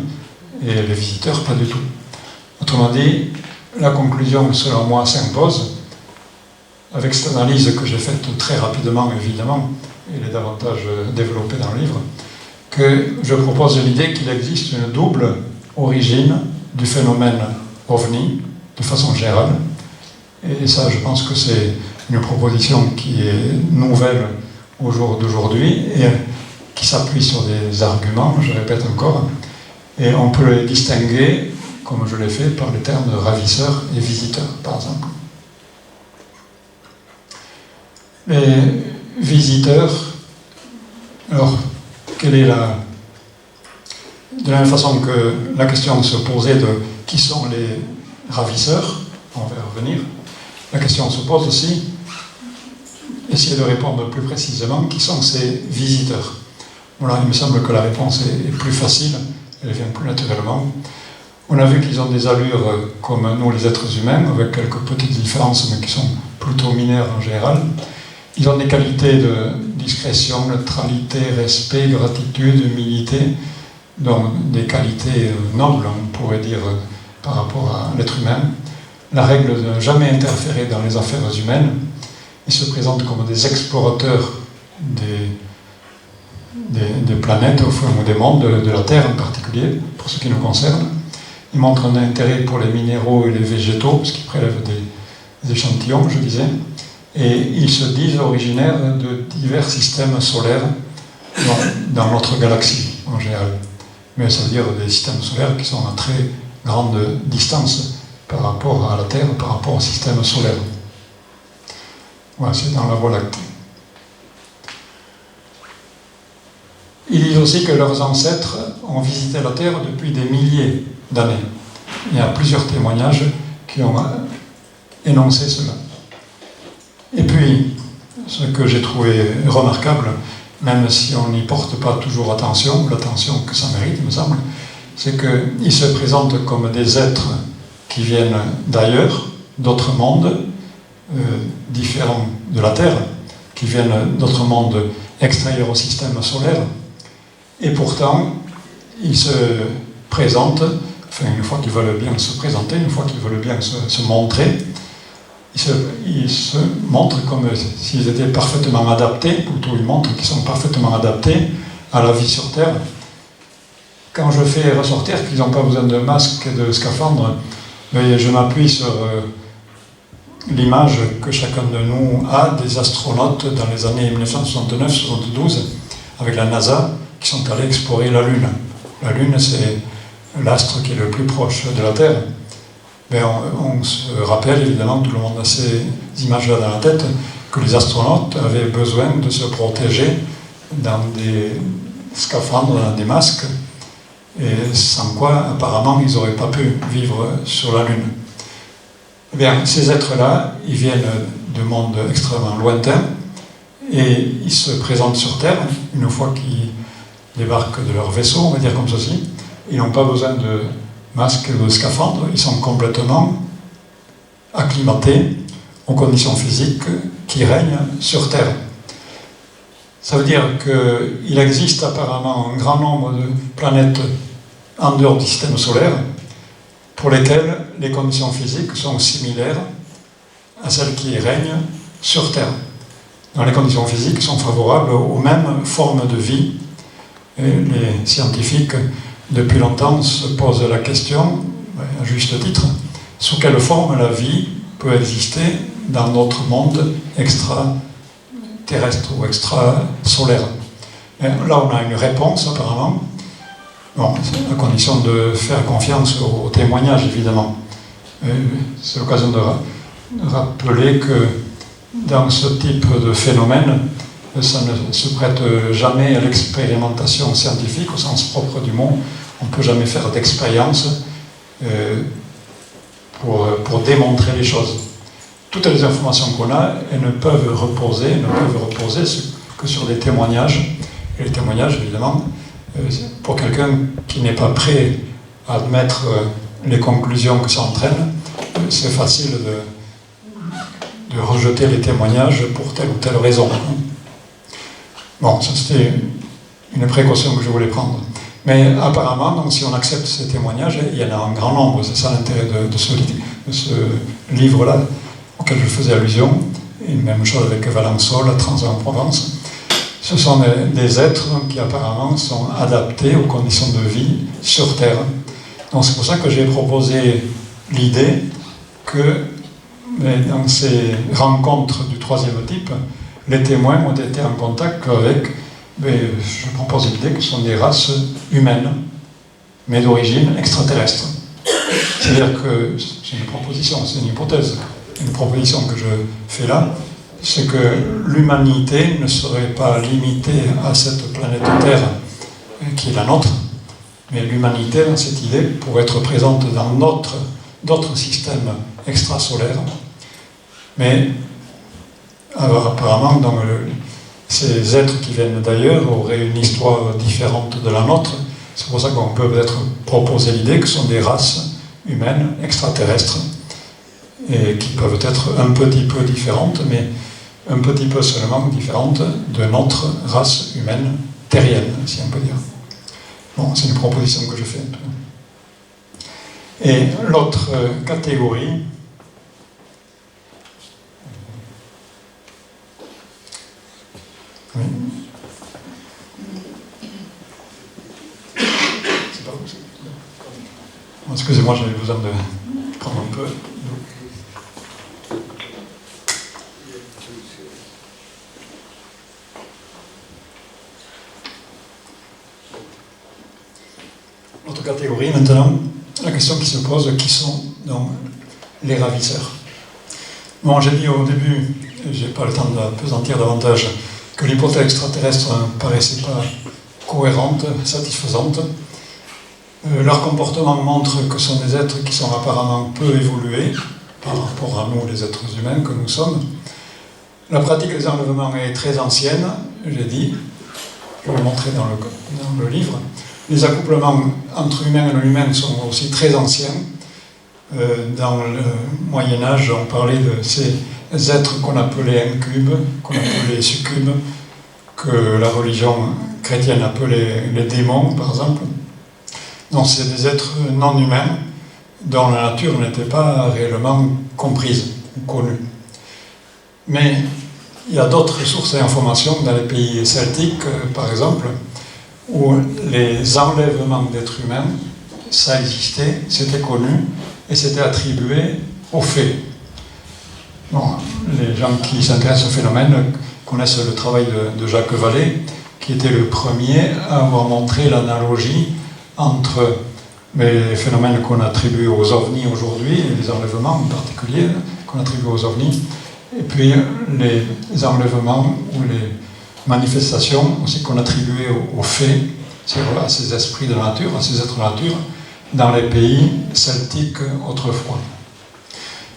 et les visiteurs, pas du tout. Autrement dit, la conclusion, selon moi, s'impose, avec cette analyse que j'ai faite très rapidement, évidemment, elle est davantage développée dans le livre, que je propose l'idée qu'il existe une double origine du phénomène OVNI, de façon générale. Et ça, je pense que c'est une proposition qui est nouvelle au jour d'aujourd'hui et qui s'appuie sur des arguments, je répète encore, et on peut les distinguer, comme je l'ai fait, par les termes de ravisseurs et visiteurs, par exemple. Les visiteurs, alors, quelle est la... De la même façon que la question se posait de qui sont les ravisseurs, on va y revenir, la question se pose aussi, essayer de répondre plus précisément, qui sont ces visiteurs. Voilà, il me semble que la réponse est plus facile, elle vient plus naturellement. On a vu qu'ils ont des allures comme nous les êtres humains, avec quelques petites différences, mais qui sont plutôt mineures en général. Ils ont des qualités de discrétion, neutralité, respect, gratitude, humilité, donc des qualités nobles, on pourrait dire, par rapport à l'être humain. La règle de ne jamais interférer dans les affaires humaines. Ils se présentent comme des explorateurs des planètes, ou des mondes, de la Terre en particulier, pour ce qui nous concerne. Ils montrent un intérêt pour les minéraux et les végétaux, parce qu'ils prélèvent des échantillons, je disais. Et ils se disent originaires de divers systèmes solaires dans notre galaxie, en général. Mais ça veut dire des systèmes solaires qui sont à très grande distance par rapport à la Terre, par rapport au système solaire. Voilà, c'est dans la Voie lactée. Ils disent aussi que leurs ancêtres ont visité la Terre depuis des milliers d'années. Il y a plusieurs témoignages qui ont énoncé cela. Et puis, ce que j'ai trouvé remarquable, même si on n'y porte pas toujours attention, l'attention que ça mérite, il me semble, c'est qu'ils se présentent comme des êtres qui viennent d'ailleurs, d'autres mondes, différents de la Terre, qui viennent d'autres mondes extérieurs au système solaire, et pourtant, ils se présentent, enfin, une fois qu'ils veulent bien se présenter, une fois qu'ils veulent bien se montrer, ils se montrent comme s'ils étaient parfaitement adaptés, plutôt ils montrent qu'ils sont parfaitement adaptés à la vie sur Terre. Quand je fais ressortir qu'ils n'ont pas besoin de masque et de scaphandre, je m'appuie sur l'image que chacun de nous a des astronautes dans les années 1969-72 avec la NASA qui sont allés explorer la Lune. La Lune, c'est l'astre qui est le plus proche de la Terre. Mais on se rappelle, évidemment, tout le monde a ces images-là dans la tête, que les astronautes avaient besoin de se protéger dans des scaphandres, dans des masques, et sans quoi, apparemment, ils n'auraient pas pu vivre sur la Lune. Eh bien, ces êtres-là, ils viennent de mondes extrêmement lointains, et ils se présentent sur Terre, une fois qu'ils débarquent de leur vaisseau, on va dire comme ceci. Ils n'ont pas besoin de masques ou de scaphandres, ils sont complètement acclimatés aux conditions physiques qui règnent sur Terre. Ça veut dire qu'il existe apparemment un grand nombre de planètes en dehors du système solaire pour lesquelles les conditions physiques sont similaires à celles qui règnent sur Terre. Donc les conditions physiques sont favorables aux mêmes formes de vie. Et les scientifiques, depuis longtemps, se posent la question, à juste titre, sous quelle forme la vie peut exister dans notre monde extraterrestre ou extrasolaire. Et là, on a une réponse, apparemment. Bon, c'est à condition de faire confiance aux témoignages, évidemment. C'est l'occasion de rappeler que dans ce type de phénomène, ça ne se prête jamais à l'expérimentation scientifique au sens propre du mot. On ne peut jamais faire d'expérience pour démontrer les choses. Toutes les informations qu'on a, elles ne peuvent reposer que sur des témoignages. Et les témoignages, évidemment, pour quelqu'un qui n'est pas prêt à admettre les conclusions que ça entraîne, c'est facile de rejeter les témoignages pour telle ou telle raison. Bon, ça c'était une précaution que je voulais prendre. Mais apparemment, donc, si on accepte ces témoignages, il y en a un grand nombre, c'est ça l'intérêt de ce livre-là, auquel je faisais allusion, et même chose avec Valençol, la Trans en Provence. Ce sont des êtres qui apparemment sont adaptés aux conditions de vie sur Terre. Donc c'est pour ça que j'ai proposé l'idée que dans ces rencontres du troisième type, les témoins ont été en contact avec, je propose l'idée que ce sont des races humaines, mais d'origine extraterrestre. C'est-à-dire que c'est une proposition, c'est une hypothèse. Une proposition que je fais là, c'est que l'humanité ne serait pas limitée à cette planète Terre qui est la nôtre, mais l'humanité, dans cette idée, pourrait être présente dans d'autres systèmes extrasolaires. Mais alors, apparemment, donc, ces êtres qui viennent d'ailleurs auraient une histoire différente de la nôtre. C'est pour ça qu'on peut peut-être proposer l'idée que ce sont des races humaines extraterrestres et qui peuvent être un petit peu différentes, mais un petit peu seulement différentes de notre race humaine terrienne, si on peut dire. Bon, c'est une proposition que je fais. Et l'autre catégorie, oui. C'est pas vous, bon, excusez-moi, j'avais besoin de prendre un peu. L'autre catégorie, maintenant, la question qui se pose, qui sont donc les ravisseurs. Bon, j'ai dit au début, j'ai pas le temps de pesantir davantage, que l'hypothèse extraterrestre ne paraissait pas cohérente, satisfaisante. Leur comportement montre que ce sont des êtres qui sont apparemment peu évolués par rapport à nous, les êtres humains que nous sommes. La pratique des enlèvements est très ancienne, j'ai dit, je vais le montrer dans le livre. Les accouplements entre humains et non-humains sont aussi très anciens. Dans le Moyen-Âge, on parlait de ces êtres qu'on appelait incubes, qu'on appelait succubes, que la religion chrétienne appelait les démons, par exemple. Donc c'est des êtres non humains dont la nature n'était pas réellement comprise ou connue. Mais il y a d'autres sources d'informations dans les pays celtiques, par exemple, où les enlèvements d'êtres humains, ça existait, c'était connu, et c'était attribué aux fées. Bon, les gens qui s'intéressent au phénomène connaissent le travail de Jacques Vallée, qui était le premier à avoir montré l'analogie entre les phénomènes qu'on attribue aux ovnis aujourd'hui, les enlèvements en particulier qu'on attribue aux ovnis, et puis les enlèvements ou les manifestations aussi qu'on attribuait aux fées, c'est-à-dire à ces esprits de la nature, à ces êtres de la nature, dans les pays celtiques autrefois.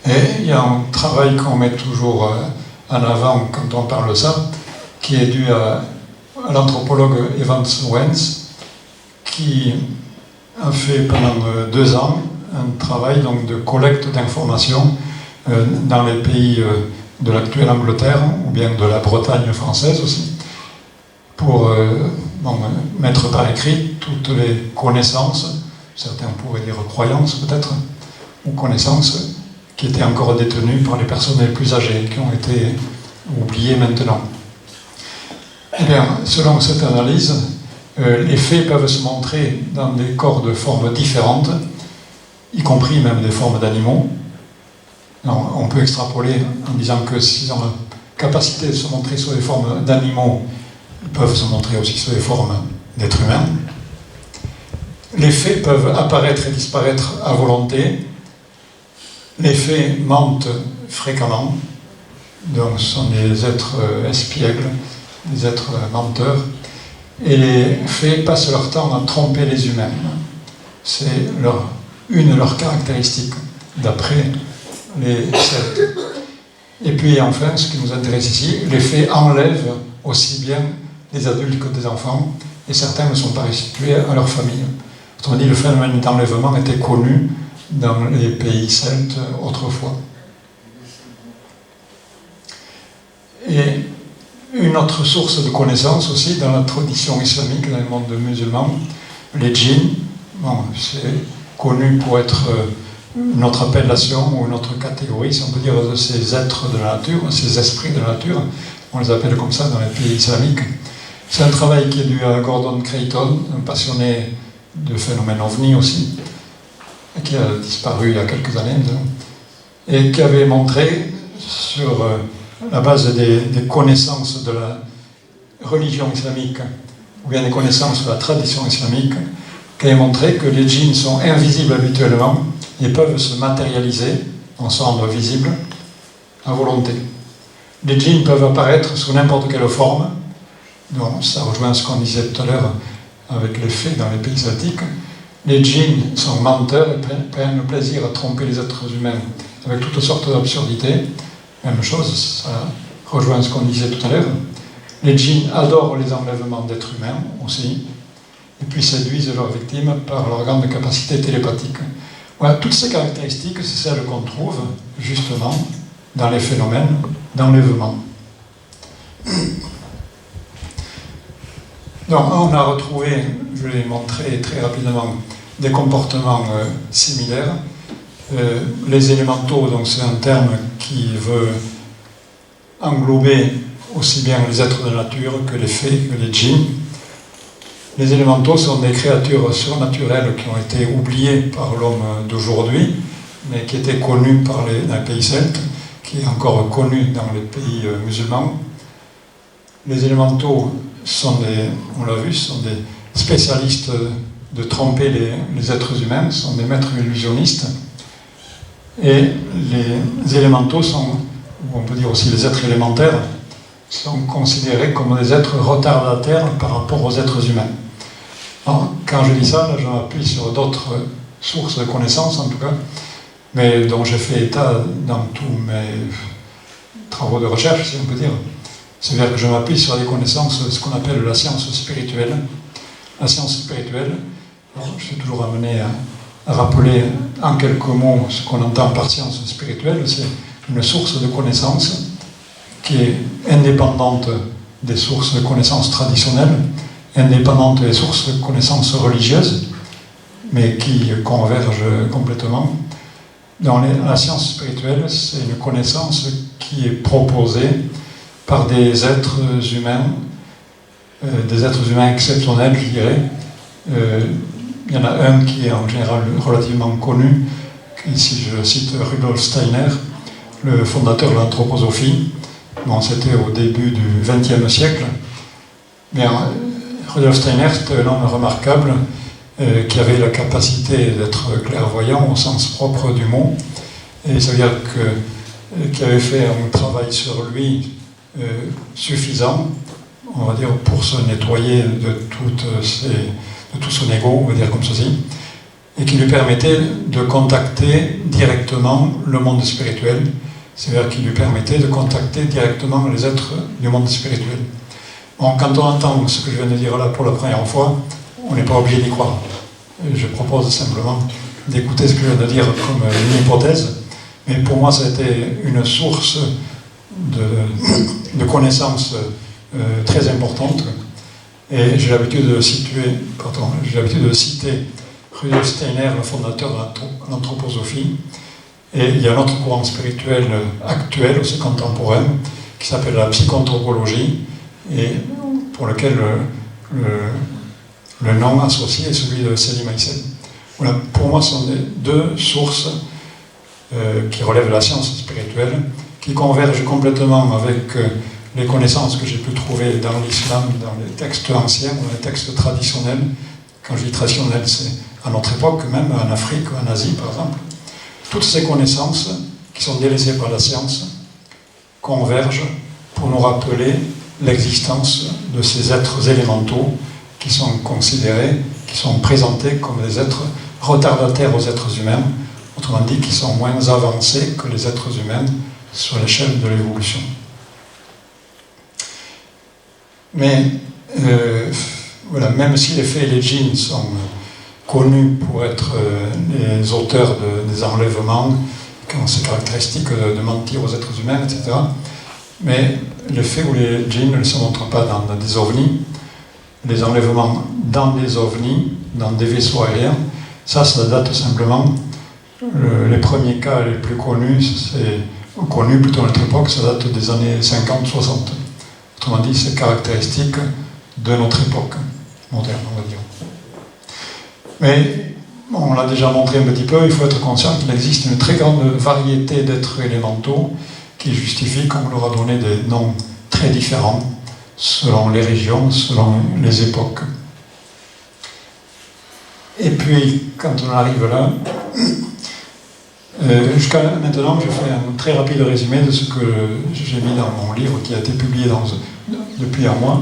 Et il y a un travail qu'on met toujours en avant quand on parle de ça, qui est dû à l'anthropologue Evans Wentz, qui a fait pendant 2 ans un travail donc, de collecte d'informations dans les pays de l'actuelle Angleterre, ou bien de la Bretagne française aussi, pour mettre par écrit toutes les connaissances, certains pourraient dire croyances peut-être, ou connaissances qui étaient encore détenues par les personnes les plus âgées, qui ont été oubliées maintenant. Eh bien, selon cette analyse, les faits peuvent se montrer dans des corps de formes différentes, y compris même des formes d'animaux. On peut extrapoler en disant que s'ils ont la capacité de se montrer sous des formes d'animaux, ils peuvent se montrer aussi sous des formes d'êtres humains. Les faits peuvent apparaître et disparaître à volonté. Les faits mentent fréquemment, donc ce sont des êtres espiègles, des êtres menteurs, et les faits passent leur temps à tromper les humains. C'est une de leurs caractéristiques, d'après les Celtes. Et puis enfin, ce qui nous intéresse ici, les faits enlèvent aussi bien des adultes que des enfants, et certains ne sont pas restitués à leur famille. Autrement dit, le phénomène d'enlèvement était connu dans les pays celtes autrefois. Et une autre source de connaissance aussi dans la tradition islamique, dans le monde musulman, les djinns, bon, c'est connu pour être notre appellation ou notre catégorie, si on peut dire, de ces êtres de la nature, ces esprits de la nature, on les appelle comme ça dans les pays islamiques. C'est un travail qui est dû à Gordon Creighton, un passionné de phénomènes ovni aussi, qui a disparu il y a quelques années, et qui avait montré, sur la base des connaissances de la religion islamique, ou bien des connaissances de la tradition islamique, qui avait montré que les djinns sont invisibles habituellement et peuvent se matérialiser, en se rendre visibles, à volonté. Les djinns peuvent apparaître sous n'importe quelle forme, donc ça rejoint ce qu'on disait tout à l'heure avec les fées dans les pays celtiques. Les djinns sont menteurs et prennent le plaisir à tromper les êtres humains avec toutes sortes d'absurdités. Même chose, ça rejoint ce qu'on disait tout à l'heure. Les djinns adorent les enlèvements d'êtres humains aussi, et puis séduisent leurs victimes par leur grande capacité télépathique. Voilà, toutes ces caractéristiques, c'est celles qu'on trouve justement dans les phénomènes d'enlèvement. Donc, on a retrouvé, je l'ai montré très rapidement, des comportements similaires. Les élémentaux, donc c'est un terme qui veut englober aussi bien les êtres de la nature que les fées, que les djinns. Les élémentaux sont des créatures surnaturelles qui ont été oubliées par l'homme d'aujourd'hui, mais qui étaient connues dans les pays celtes, qui est encore connu dans les pays musulmans. Les élémentaux sont on l'a vu, sont des spécialistes de tromper les êtres humains, sont des maîtres illusionnistes. Et les élémentaux sont, ou on peut dire aussi les êtres élémentaires, sont considérés comme des êtres retardataires par rapport aux êtres humains. Alors, quand je dis ça, là, je m'appuie sur d'autres sources de connaissances, en tout cas, mais dont j'ai fait état dans tous mes travaux de recherche, si on peut dire. C'est-à-dire que je m'appuie sur des connaissances, ce qu'on appelle la science spirituelle. La science spirituelle, alors, je suis toujours amené à rappeler en quelques mots ce qu'on entend par science spirituelle. C'est une source de connaissances qui est indépendante des sources de connaissances traditionnelles, indépendante des sources de connaissances religieuses, mais qui convergent complètement. Dans la science spirituelle, c'est une connaissance qui est proposée par des êtres humains exceptionnels, je dirais. Il y en a un qui est en général relativement connu, ici je cite Rudolf Steiner, le fondateur de l'anthroposophie. Bon, c'était au début du XXe siècle. Mais Rudolf Steiner, c'était un homme remarquable qui avait la capacité d'être clairvoyant au sens propre du mot. Et ça veut dire qu'il avait fait un travail sur lui suffisant, on va dire, pour se nettoyer de tout son ego, on va dire comme ceci, et qui lui permettait de contacter directement le monde spirituel, c'est-à-dire qui lui permettait de contacter directement les êtres du monde spirituel. Bon, quand on entend ce que je viens de dire là pour la première fois, on n'est pas obligé d'y croire. Je propose simplement d'écouter ce que je viens de dire comme une hypothèse, mais pour moi ça a été une source de connaissances très importante. Et j'ai l'habitude de citer Rudolf Steiner, le fondateur de l'anthroposophie. Et il y a un autre courant spirituel actuel, aussi contemporain, qui s'appelle la psychoanthropologie, et pour lequel le nom associé est celui de Selim Aysen. Voilà, pour moi, ce sont deux sources qui relèvent de la science spirituelle, qui convergent complètement avec les connaissances que j'ai pu trouver dans l'islam, dans les textes anciens, dans les textes traditionnels. Quand je dis traditionnels, c'est à notre époque, même en Afrique, en Asie par exemple. Toutes ces connaissances qui sont délaissées par la science convergent pour nous rappeler l'existence de ces êtres élémentaux qui sont considérés, qui sont présentés comme des êtres retardataires aux êtres humains, autrement dit, qui sont moins avancés que les êtres humains sur l'échelle de l'évolution. Mais voilà, même si les fées et les djinns sont connus pour être les auteurs des enlèvements, qui ont ces caractéristiques de mentir aux êtres humains, etc., mais les fées ou les djinns ne se montrent pas dans des ovnis. Les enlèvements dans des ovnis dans des vaisseaux aériens. Ça date simplement, les premiers cas les plus connus, plutôt à notre époque, ça date des années 50-60. Autrement dit, c'est caractéristique de notre époque moderne, on va dire. Mais, on l'a déjà montré un petit peu, il faut être conscient qu'il existe une très grande variété d'êtres élémentaux qui justifient qu'on leur a donné des noms très différents selon les régions, selon les époques. Et puis, quand on arrive là, jusqu'à maintenant, je fais un très rapide résumé de ce que j'ai mis dans mon livre qui a été publié depuis un mois.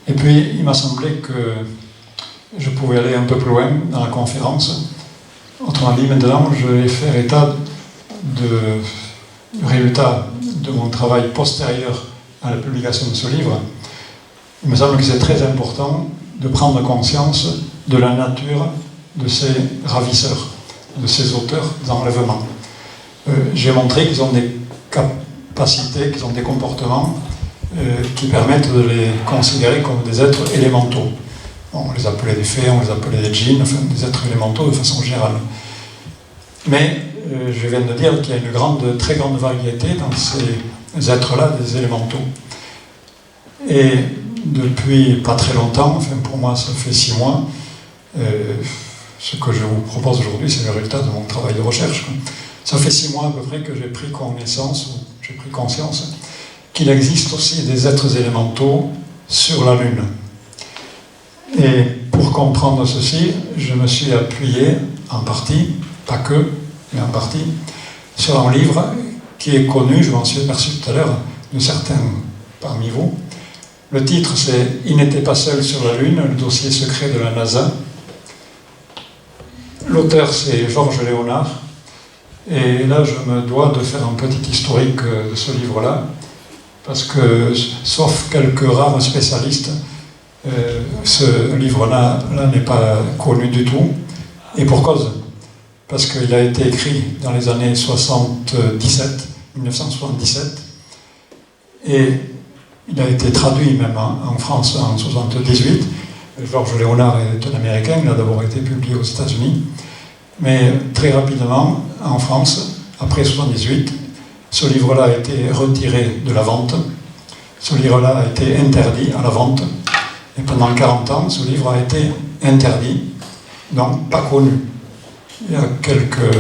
Et puis, il m'a semblé que je pouvais aller un peu plus loin dans la conférence. Autrement dit, maintenant, je vais faire état du résultat de mon travail postérieur à la publication de ce livre. Il me semble que c'est très important de prendre conscience de la nature de ces ravisseurs, de ces auteurs d'enlèvement. J'ai montré qu'ils ont des capacités, qu'ils ont des comportements qui permettent de les considérer comme des êtres élémentaux. On les appelait des fées, on les appelait des djinns, enfin des êtres élémentaux de façon générale. Mais je viens de dire qu'il y a une très grande variété dans ces êtres-là, des élémentaux. Et depuis pas très longtemps, enfin pour moi ça fait 6 mois, ce que je vous propose aujourd'hui, c'est le résultat de mon travail de recherche. Ça fait 6 mois à peu près que j'ai pris connaissance, ou j'ai pris conscience, qu'il existe aussi des êtres élémentaux sur la Lune. Et pour comprendre ceci, je me suis appuyé en partie, pas que, mais en partie, sur un livre qui est connu, je m'en suis aperçu tout à l'heure, de certains parmi vous. Le titre, c'est « Il n'était pas seul sur la Lune, le dossier secret de la NASA ». L'auteur, c'est Georges Léonard. Et là, je me dois de faire un petit historique de ce livre-là, parce que, sauf quelques rares spécialistes, ce livre-là n'est pas connu du tout, et pour cause, parce qu'il a été écrit dans les années 1977, et il a été traduit même en France en 1978. Georges Léonard est un Américain, il a d'abord été publié aux États-Unis, mais très rapidement, en France, après 1978, ce livre-là a été retiré de la vente, ce livre-là a été interdit à la vente, et pendant 40 ans, ce livre a été interdit, donc pas connu. Il y a quelques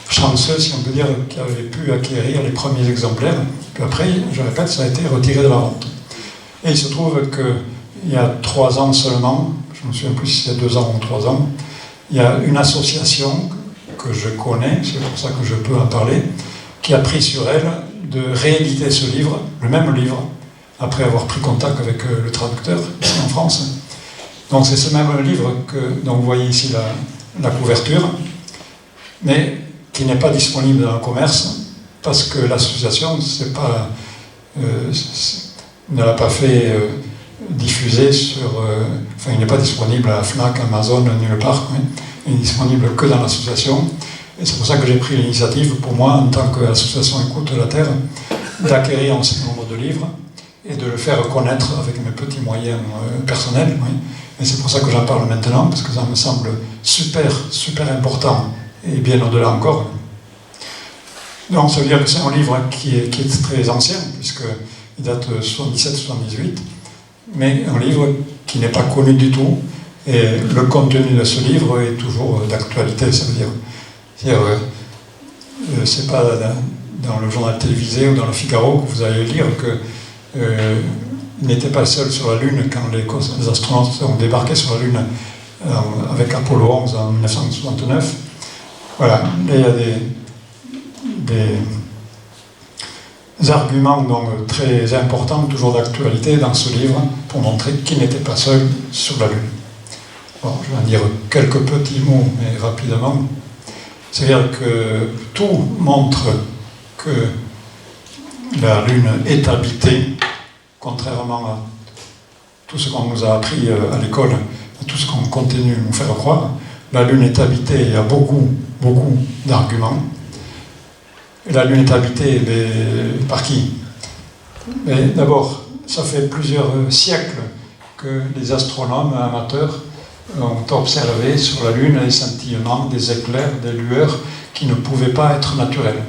chanceux, si on peut dire, qui avaient pu acquérir les premiers exemplaires, puis après, je répète, ça a été retiré de la vente. Et il se trouve qu'il y a 3 ans seulement, je me souviens plus si c'est 2 ans ou 3 ans, il y a une association que je connais, c'est pour ça que je peux en parler, qui a pris sur elle de rééditer ce livre, le même livre, après avoir pris contact avec le traducteur ici en France. Donc c'est ce même livre dont vous voyez ici la couverture, mais qui n'est pas disponible dans le commerce, parce que l'association ne l'a pas fait diffuser sur... enfin, il n'est pas disponible à Fnac, Amazon, nulle part. Oui. Il n'est disponible que dans l'association. Et c'est pour ça que j'ai pris l'initiative, pour moi, en tant qu'association Écoute la Terre, d'acquérir un certain nombre de livres et de le faire connaître avec mes petits moyens personnels. Oui. Et c'est pour ça que j'en parle maintenant, parce que ça me semble super, super important, et bien au-delà encore. Donc, ça veut dire que c'est un livre qui est très ancien, puisqu'il date de 77-78, mais un livre qui n'est pas connu du tout, et le contenu de ce livre est toujours d'actualité, ça veut dire. C'est pas dans le journal télévisé ou dans le Figaro que vous allez lire que il n'était pas seul sur la Lune quand les astronautes ont débarqué sur la Lune avec Apollo 11 en 1969. Voilà, là, il y a des arguments donc, très importants, toujours d'actualité dans ce livre, pour montrer qu'il n'était pas seul sur la Lune. Bon, je vais en dire quelques petits mots, mais rapidement. C'est-à-dire que tout montre que la Lune est habitée, contrairement à tout ce qu'on nous a appris à l'école, à tout ce qu'on continue de nous faire croire. La Lune est habitée, il y a beaucoup d'arguments. La Lune est habitée par qui? D'abord, ça fait plusieurs siècles que les astronomes amateurs ont observé sur la Lune les scintillements, des éclairs, des lueurs qui ne pouvaient pas être naturelles.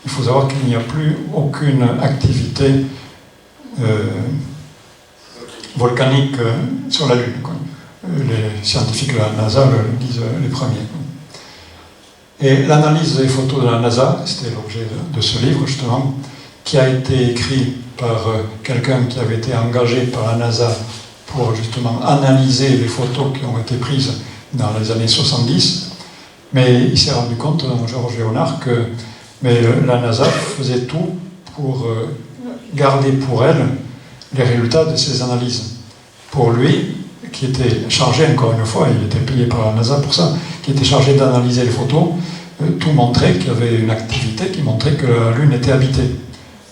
Il faut savoir qu'il n'y a plus aucune activité volcanique sur la Lune, quoi. Les scientifiques de la NASA le disent les premiers. Et l'analyse des photos de la NASA, c'était l'objet de ce livre justement, qui a été écrit par quelqu'un qui avait été engagé par la NASA pour justement analyser les photos qui ont été prises dans les années 70. Mais il s'est rendu compte, Georges Léonard, que la NASA faisait tout pour garder pour elle les résultats de ces analyses. Pour lui, qui était chargé, encore une fois, il était payé par la NASA pour ça, qui était chargé d'analyser les photos, tout montrait qu'il y avait une activité qui montrait que la Lune était habitée.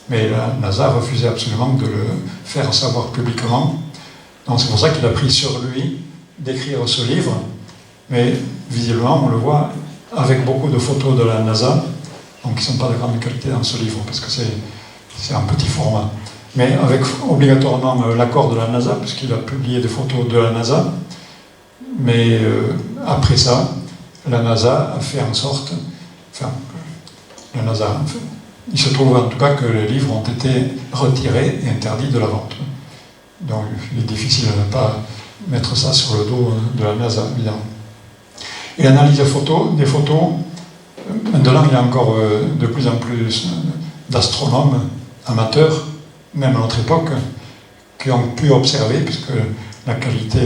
Mais la NASA refusait absolument de le faire savoir publiquement. Donc c'est pour ça qu'il a pris sur lui d'écrire ce livre. Mais visiblement, on le voit avec beaucoup de photos de la NASA, donc qui ne sont pas de grande qualité dans ce livre, parce que c'est un petit format. Mais avec obligatoirement l'accord de la NASA, puisqu'il a publié des photos de la NASA. Mais après ça, la NASA a fait en sorte, la NASA, il se trouve en tout cas que les livres ont été retirés et interdits de la vente. Donc il est difficile de ne pas mettre ça sur le dos de la NASA, évidemment. Et l'analyse des photos, maintenant il y a encore de plus en plus d'astronomes amateurs, même à notre époque, qui ont pu observer, puisque la qualité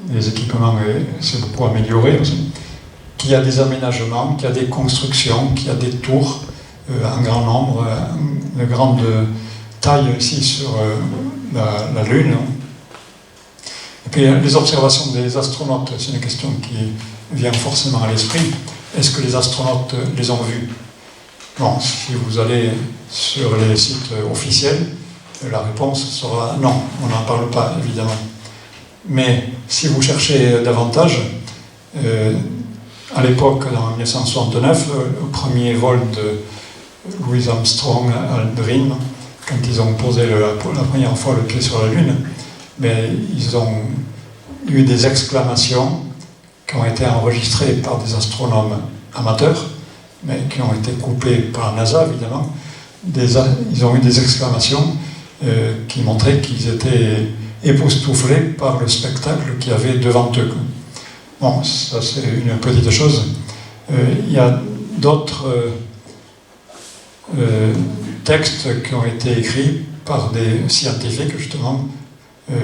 des équipements s'est beaucoup améliorée aussi, qu'il y a des aménagements, qu'il y a des constructions, qu'il y a des tours en grand nombre, de grande taille ici sur la Lune. Et puis les observations des astronautes, c'est une question qui vient forcément à l'esprit. Est-ce que les astronautes les ont vus? Bon, si vous allez sur les sites officiels, la réponse sera non, on n'en parle pas, évidemment. Mais si vous cherchez davantage, à l'époque, en 1969, le premier vol de Louis Armstrong à Aldrin, quand ils ont posé la première fois le pied sur la Lune, mais ils ont eu des exclamations qui ont été enregistrées par des astronomes amateurs, mais qui ont été coupées par la NASA, évidemment. Ils ont eu des exclamations qui montraient qu'ils étaient époustouflés par le spectacle qu'il y avait devant eux. Bon, ça c'est une petite chose. Il y a d'autres textes qui ont été écrits par des scientifiques, justement,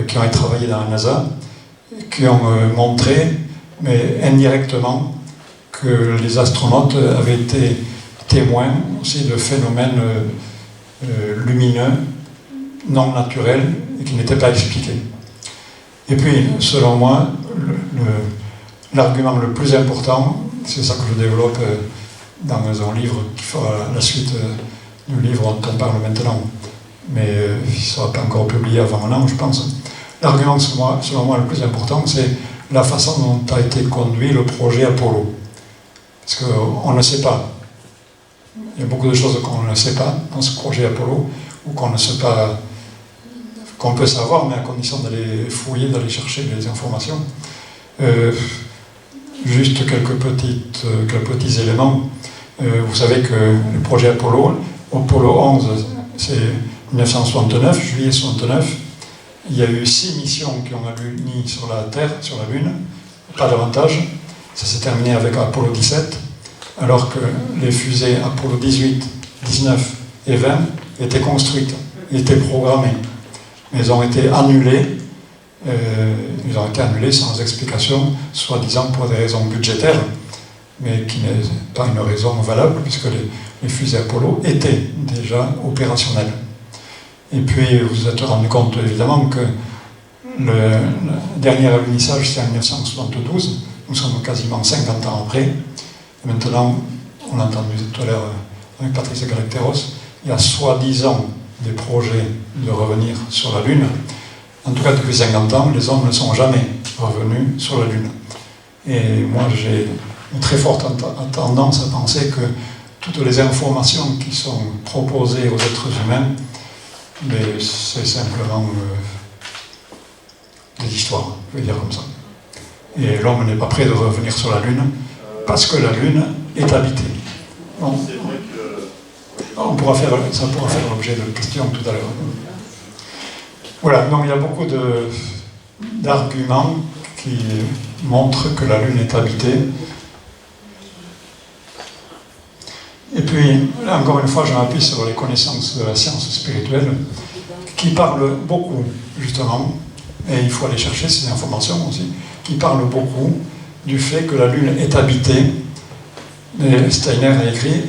qui ont travaillé dans la NASA, qui ont montré, mais indirectement, que les astronautes avaient été témoins aussi de phénomènes lumineux, non naturels, et qui n'étaient pas expliqués. Et puis, selon moi, l'argument le plus important, c'est ça que je développe dans un livre qui fera la suite du livre dont on parle maintenant, mais il ne sera pas encore publié avant un an, je pense. L'argument, selon moi, le plus important, c'est la façon dont a été conduit le projet Apollo. Parce qu'on ne sait pas. Il y a beaucoup de choses qu'on ne sait pas dans ce projet Apollo, ou qu'on ne sait pas, qu'on peut savoir, mais à condition d'aller fouiller, d'aller chercher les informations. Juste quelques petits éléments. Vous savez que le projet Apollo 11, c'est 1969, juillet 69. Il y a eu 6 missions qui ont aluni sur la Terre, sur la Lune, pas davantage. Ça s'est terminé avec Apollo 17, alors que les fusées Apollo 18, 19 et 20 étaient construites, étaient programmées. Mais elles ont été annulées. Ils ont été annulés sans explication, soi-disant pour des raisons budgétaires, mais qui n'est pas une raison valable, puisque les fusées Apollo étaient déjà opérationnelles. Et puis vous vous êtes rendu compte évidemment que le dernier alunissage c'est en 1972, nous sommes quasiment 50 ans après. Et maintenant, on l'a entendu tout à l'heure avec Patrice Galacteros, il y a soi-disant des projets de revenir sur la Lune. En tout cas, depuis 50 ans, les hommes ne sont jamais revenus sur la Lune. Et moi, j'ai une très forte tendance à penser que toutes les informations qui sont proposées aux êtres humains, c'est simplement des histoires, je vais dire comme ça. Et l'homme n'est pas prêt de revenir sur la Lune, parce que la Lune est habitée. Bon. Ça pourra faire l'objet de questions tout à l'heure. Voilà, donc il y a beaucoup d'arguments qui montrent que la Lune est habitée. Et puis, là encore une fois, je m'appuie sur les connaissances de la science spirituelle, qui parlent beaucoup, justement, et il faut aller chercher ces informations aussi, qui parlent beaucoup du fait que la Lune est habitée, et Steiner a écrit,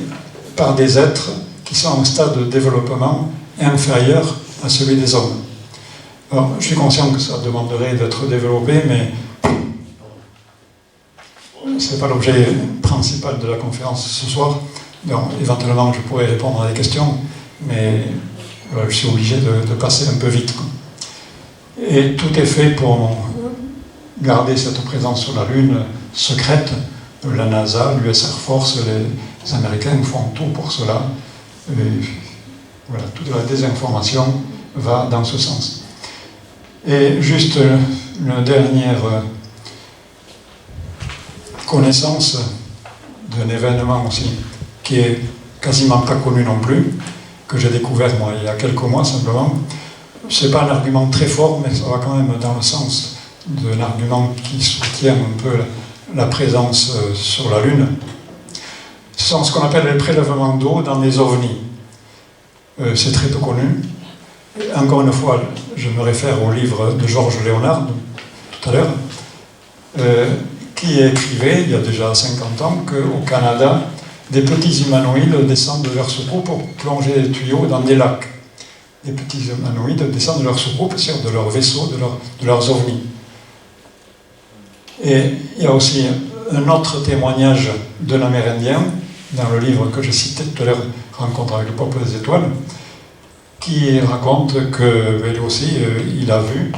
par des êtres qui sont en stade de développement inférieur à celui des hommes. Alors, je suis conscient que ça demanderait d'être développé, mais ce n'est pas l'objet principal de la conférence ce soir. Donc, éventuellement, je pourrais répondre à des questions, mais je suis obligé de passer un peu vite. Et tout est fait pour garder cette présence sur la Lune secrète. La NASA, l'US Air Force, les Américains font tout pour cela. Et voilà, toute la désinformation va dans ce sens. Et juste une dernière connaissance d'un événement aussi, qui est quasiment pas connu non plus, que j'ai découvert moi il y a quelques mois simplement. C'est pas un argument très fort, mais ça va quand même dans le sens d'un argument qui soutient un peu la présence sur la Lune. Ce sont ce qu'on appelle les prélèvements d'eau dans des ovnis. C'est très peu connu. Encore une fois, je me réfère au livre de Georges Léonard, tout à l'heure, qui écrivait, il y a déjà 50 ans, qu'au Canada, des petits humanoïdes descendent de leur soucoupe pour plonger les tuyaux dans des lacs. Des petits humanoïdes descendent de leur soucoupe, c'est-à-dire de leur vaisseau, de leurs ovnis. Et il y a aussi un autre témoignage d'un Amérindien, dans le livre que je citais tout à l'heure, Rencontre avec le peuple des étoiles, qui raconte que, lui aussi, il a vu,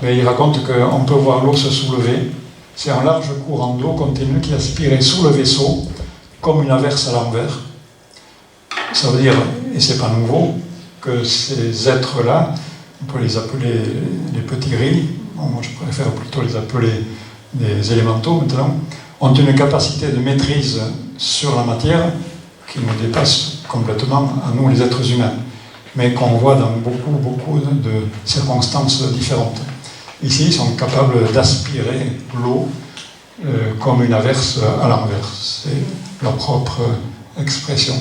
mais il raconte qu'on peut voir l'eau se soulever. C'est un large courant d'eau continu qui aspirait sous le vaisseau, comme une averse à l'envers. Ça veut dire, et c'est pas nouveau, que ces êtres-là, on peut les appeler les petits gris, bon, moi je préfère plutôt les appeler des élémentaux maintenant, ont une capacité de maîtrise sur la matière qui nous dépasse complètement à nous les êtres humains, mais qu'on voit dans beaucoup de circonstances différentes. Ici, ils sont capables d'aspirer l'eau comme une averse à l'envers. C'est leur propre expression.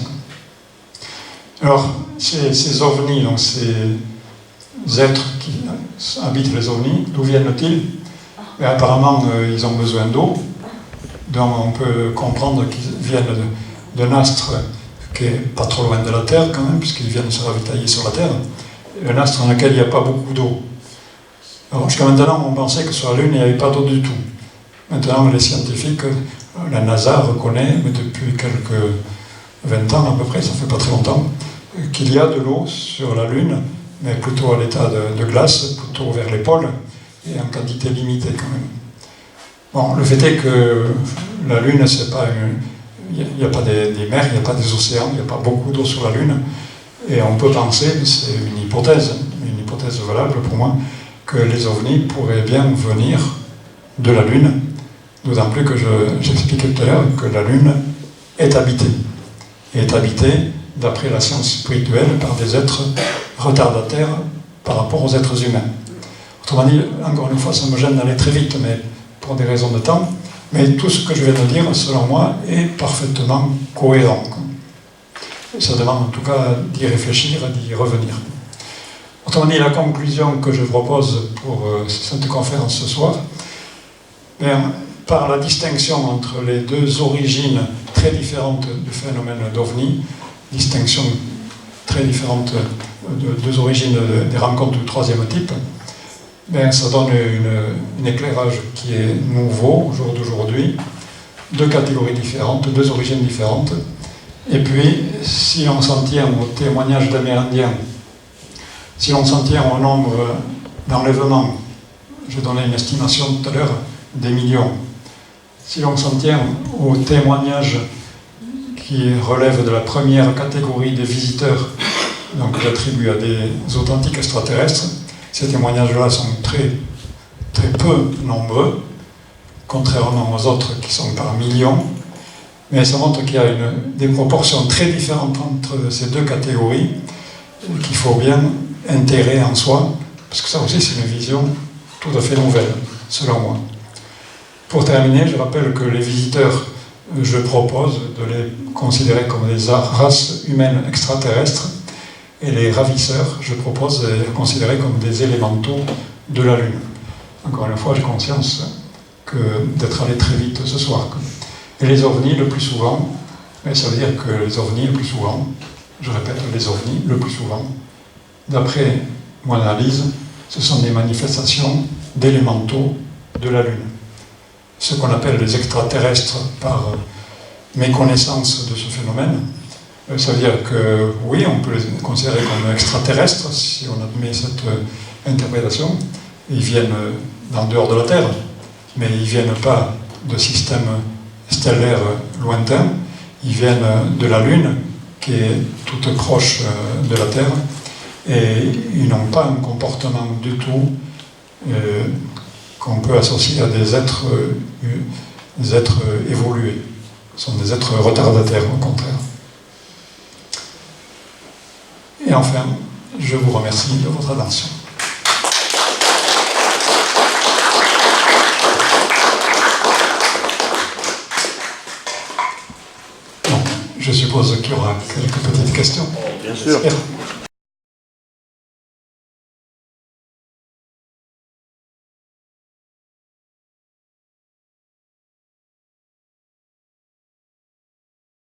Alors, ces ovnis, donc ces êtres qui habitent les ovnis, d'où viennent-ils? Apparemment, ils ont besoin d'eau, donc on peut comprendre qu'ils viennent d'un astre qui est pas trop loin de la Terre quand même, puisqu'ils viennent se ravitailler sur la Terre, un astre dans lequel il n'y a pas beaucoup d'eau. Alors jusqu'à maintenant, on pensait que sur la Lune, il n'y avait pas d'eau du tout. Maintenant, les scientifiques, la NASA reconnaît, mais depuis quelques 20 ans à peu près, ça fait pas très longtemps, qu'il y a de l'eau sur la Lune, mais plutôt à l'état de glace, plutôt vers les pôles, et en quantité limitée quand même. Bon, le fait est que la Lune, c'est pas il n'y a pas des mers, il n'y a pas des océans, il n'y a pas beaucoup d'eau sur la Lune, et on peut penser, c'est une hypothèse valable pour moi, que les ovnis pourraient bien venir de la Lune, d'autant plus que j'expliquais tout à l'heure que la Lune est habitée. Et est habitée, d'après la science spirituelle, par des êtres retardataires par rapport aux êtres humains. Autrement dit, encore une fois, ça me gêne d'aller très vite, mais pour des raisons de temps, mais tout ce que je viens de dire, selon moi, est parfaitement cohérent. Ça demande en tout cas d'y réfléchir et d'y revenir. Autrement dit, la conclusion que je propose pour cette conférence ce soir, bien, par la distinction entre les deux origines très différentes du phénomène d'OVNI, distinction très différente de deux origines des rencontres du troisième type, bien, ça donne un éclairage qui est nouveau au jour d'aujourd'hui, deux catégories différentes, deux origines différentes. Et puis, si on s'en tient au témoignage d'Amérindiens, si on s'en tient au nombre d'enlèvements, j'ai donné une estimation tout à l'heure des millions, si on s'en tient au témoignage qui relève de la première catégorie des visiteurs, donc j'attribue à des authentiques extraterrestres, ces témoignages-là sont très peu nombreux, contrairement aux autres qui sont par millions. Mais ça montre qu'il y a des proportions très différentes entre ces deux catégories qu'il faut bien intégrer en soi, parce que ça aussi c'est une vision tout à fait nouvelle, selon moi. Pour terminer, je rappelle que les visiteurs, je propose de les considérer comme des races humaines extraterrestres, et les ravisseurs, je propose de les considérer comme des élémentaux de la Lune. Encore une fois, j'ai conscience d'être allé très vite ce soir. Et les ovnis, le plus souvent, mais ça veut dire que les ovnis, le plus souvent, je répète, les ovnis, le plus souvent, d'après mon analyse, ce sont des manifestations d'élémentaux de la Lune. Ce qu'on appelle les extraterrestres par méconnaissance de ce phénomène, ça veut dire que, oui, on peut les considérer comme extraterrestres, si on admet cette interprétation. Ils viennent d'en dehors de la Terre, mais ils ne viennent pas de systèmes stellaires lointains, ils viennent de la Lune, qui est toute proche de la Terre, et ils n'ont pas un comportement du tout qu'on peut associer à des êtres évolués. Ce sont des êtres retardataires, au contraire. Et enfin, je vous remercie de votre attention. Je suppose qu'il y aura quelques petites questions. Bien sûr.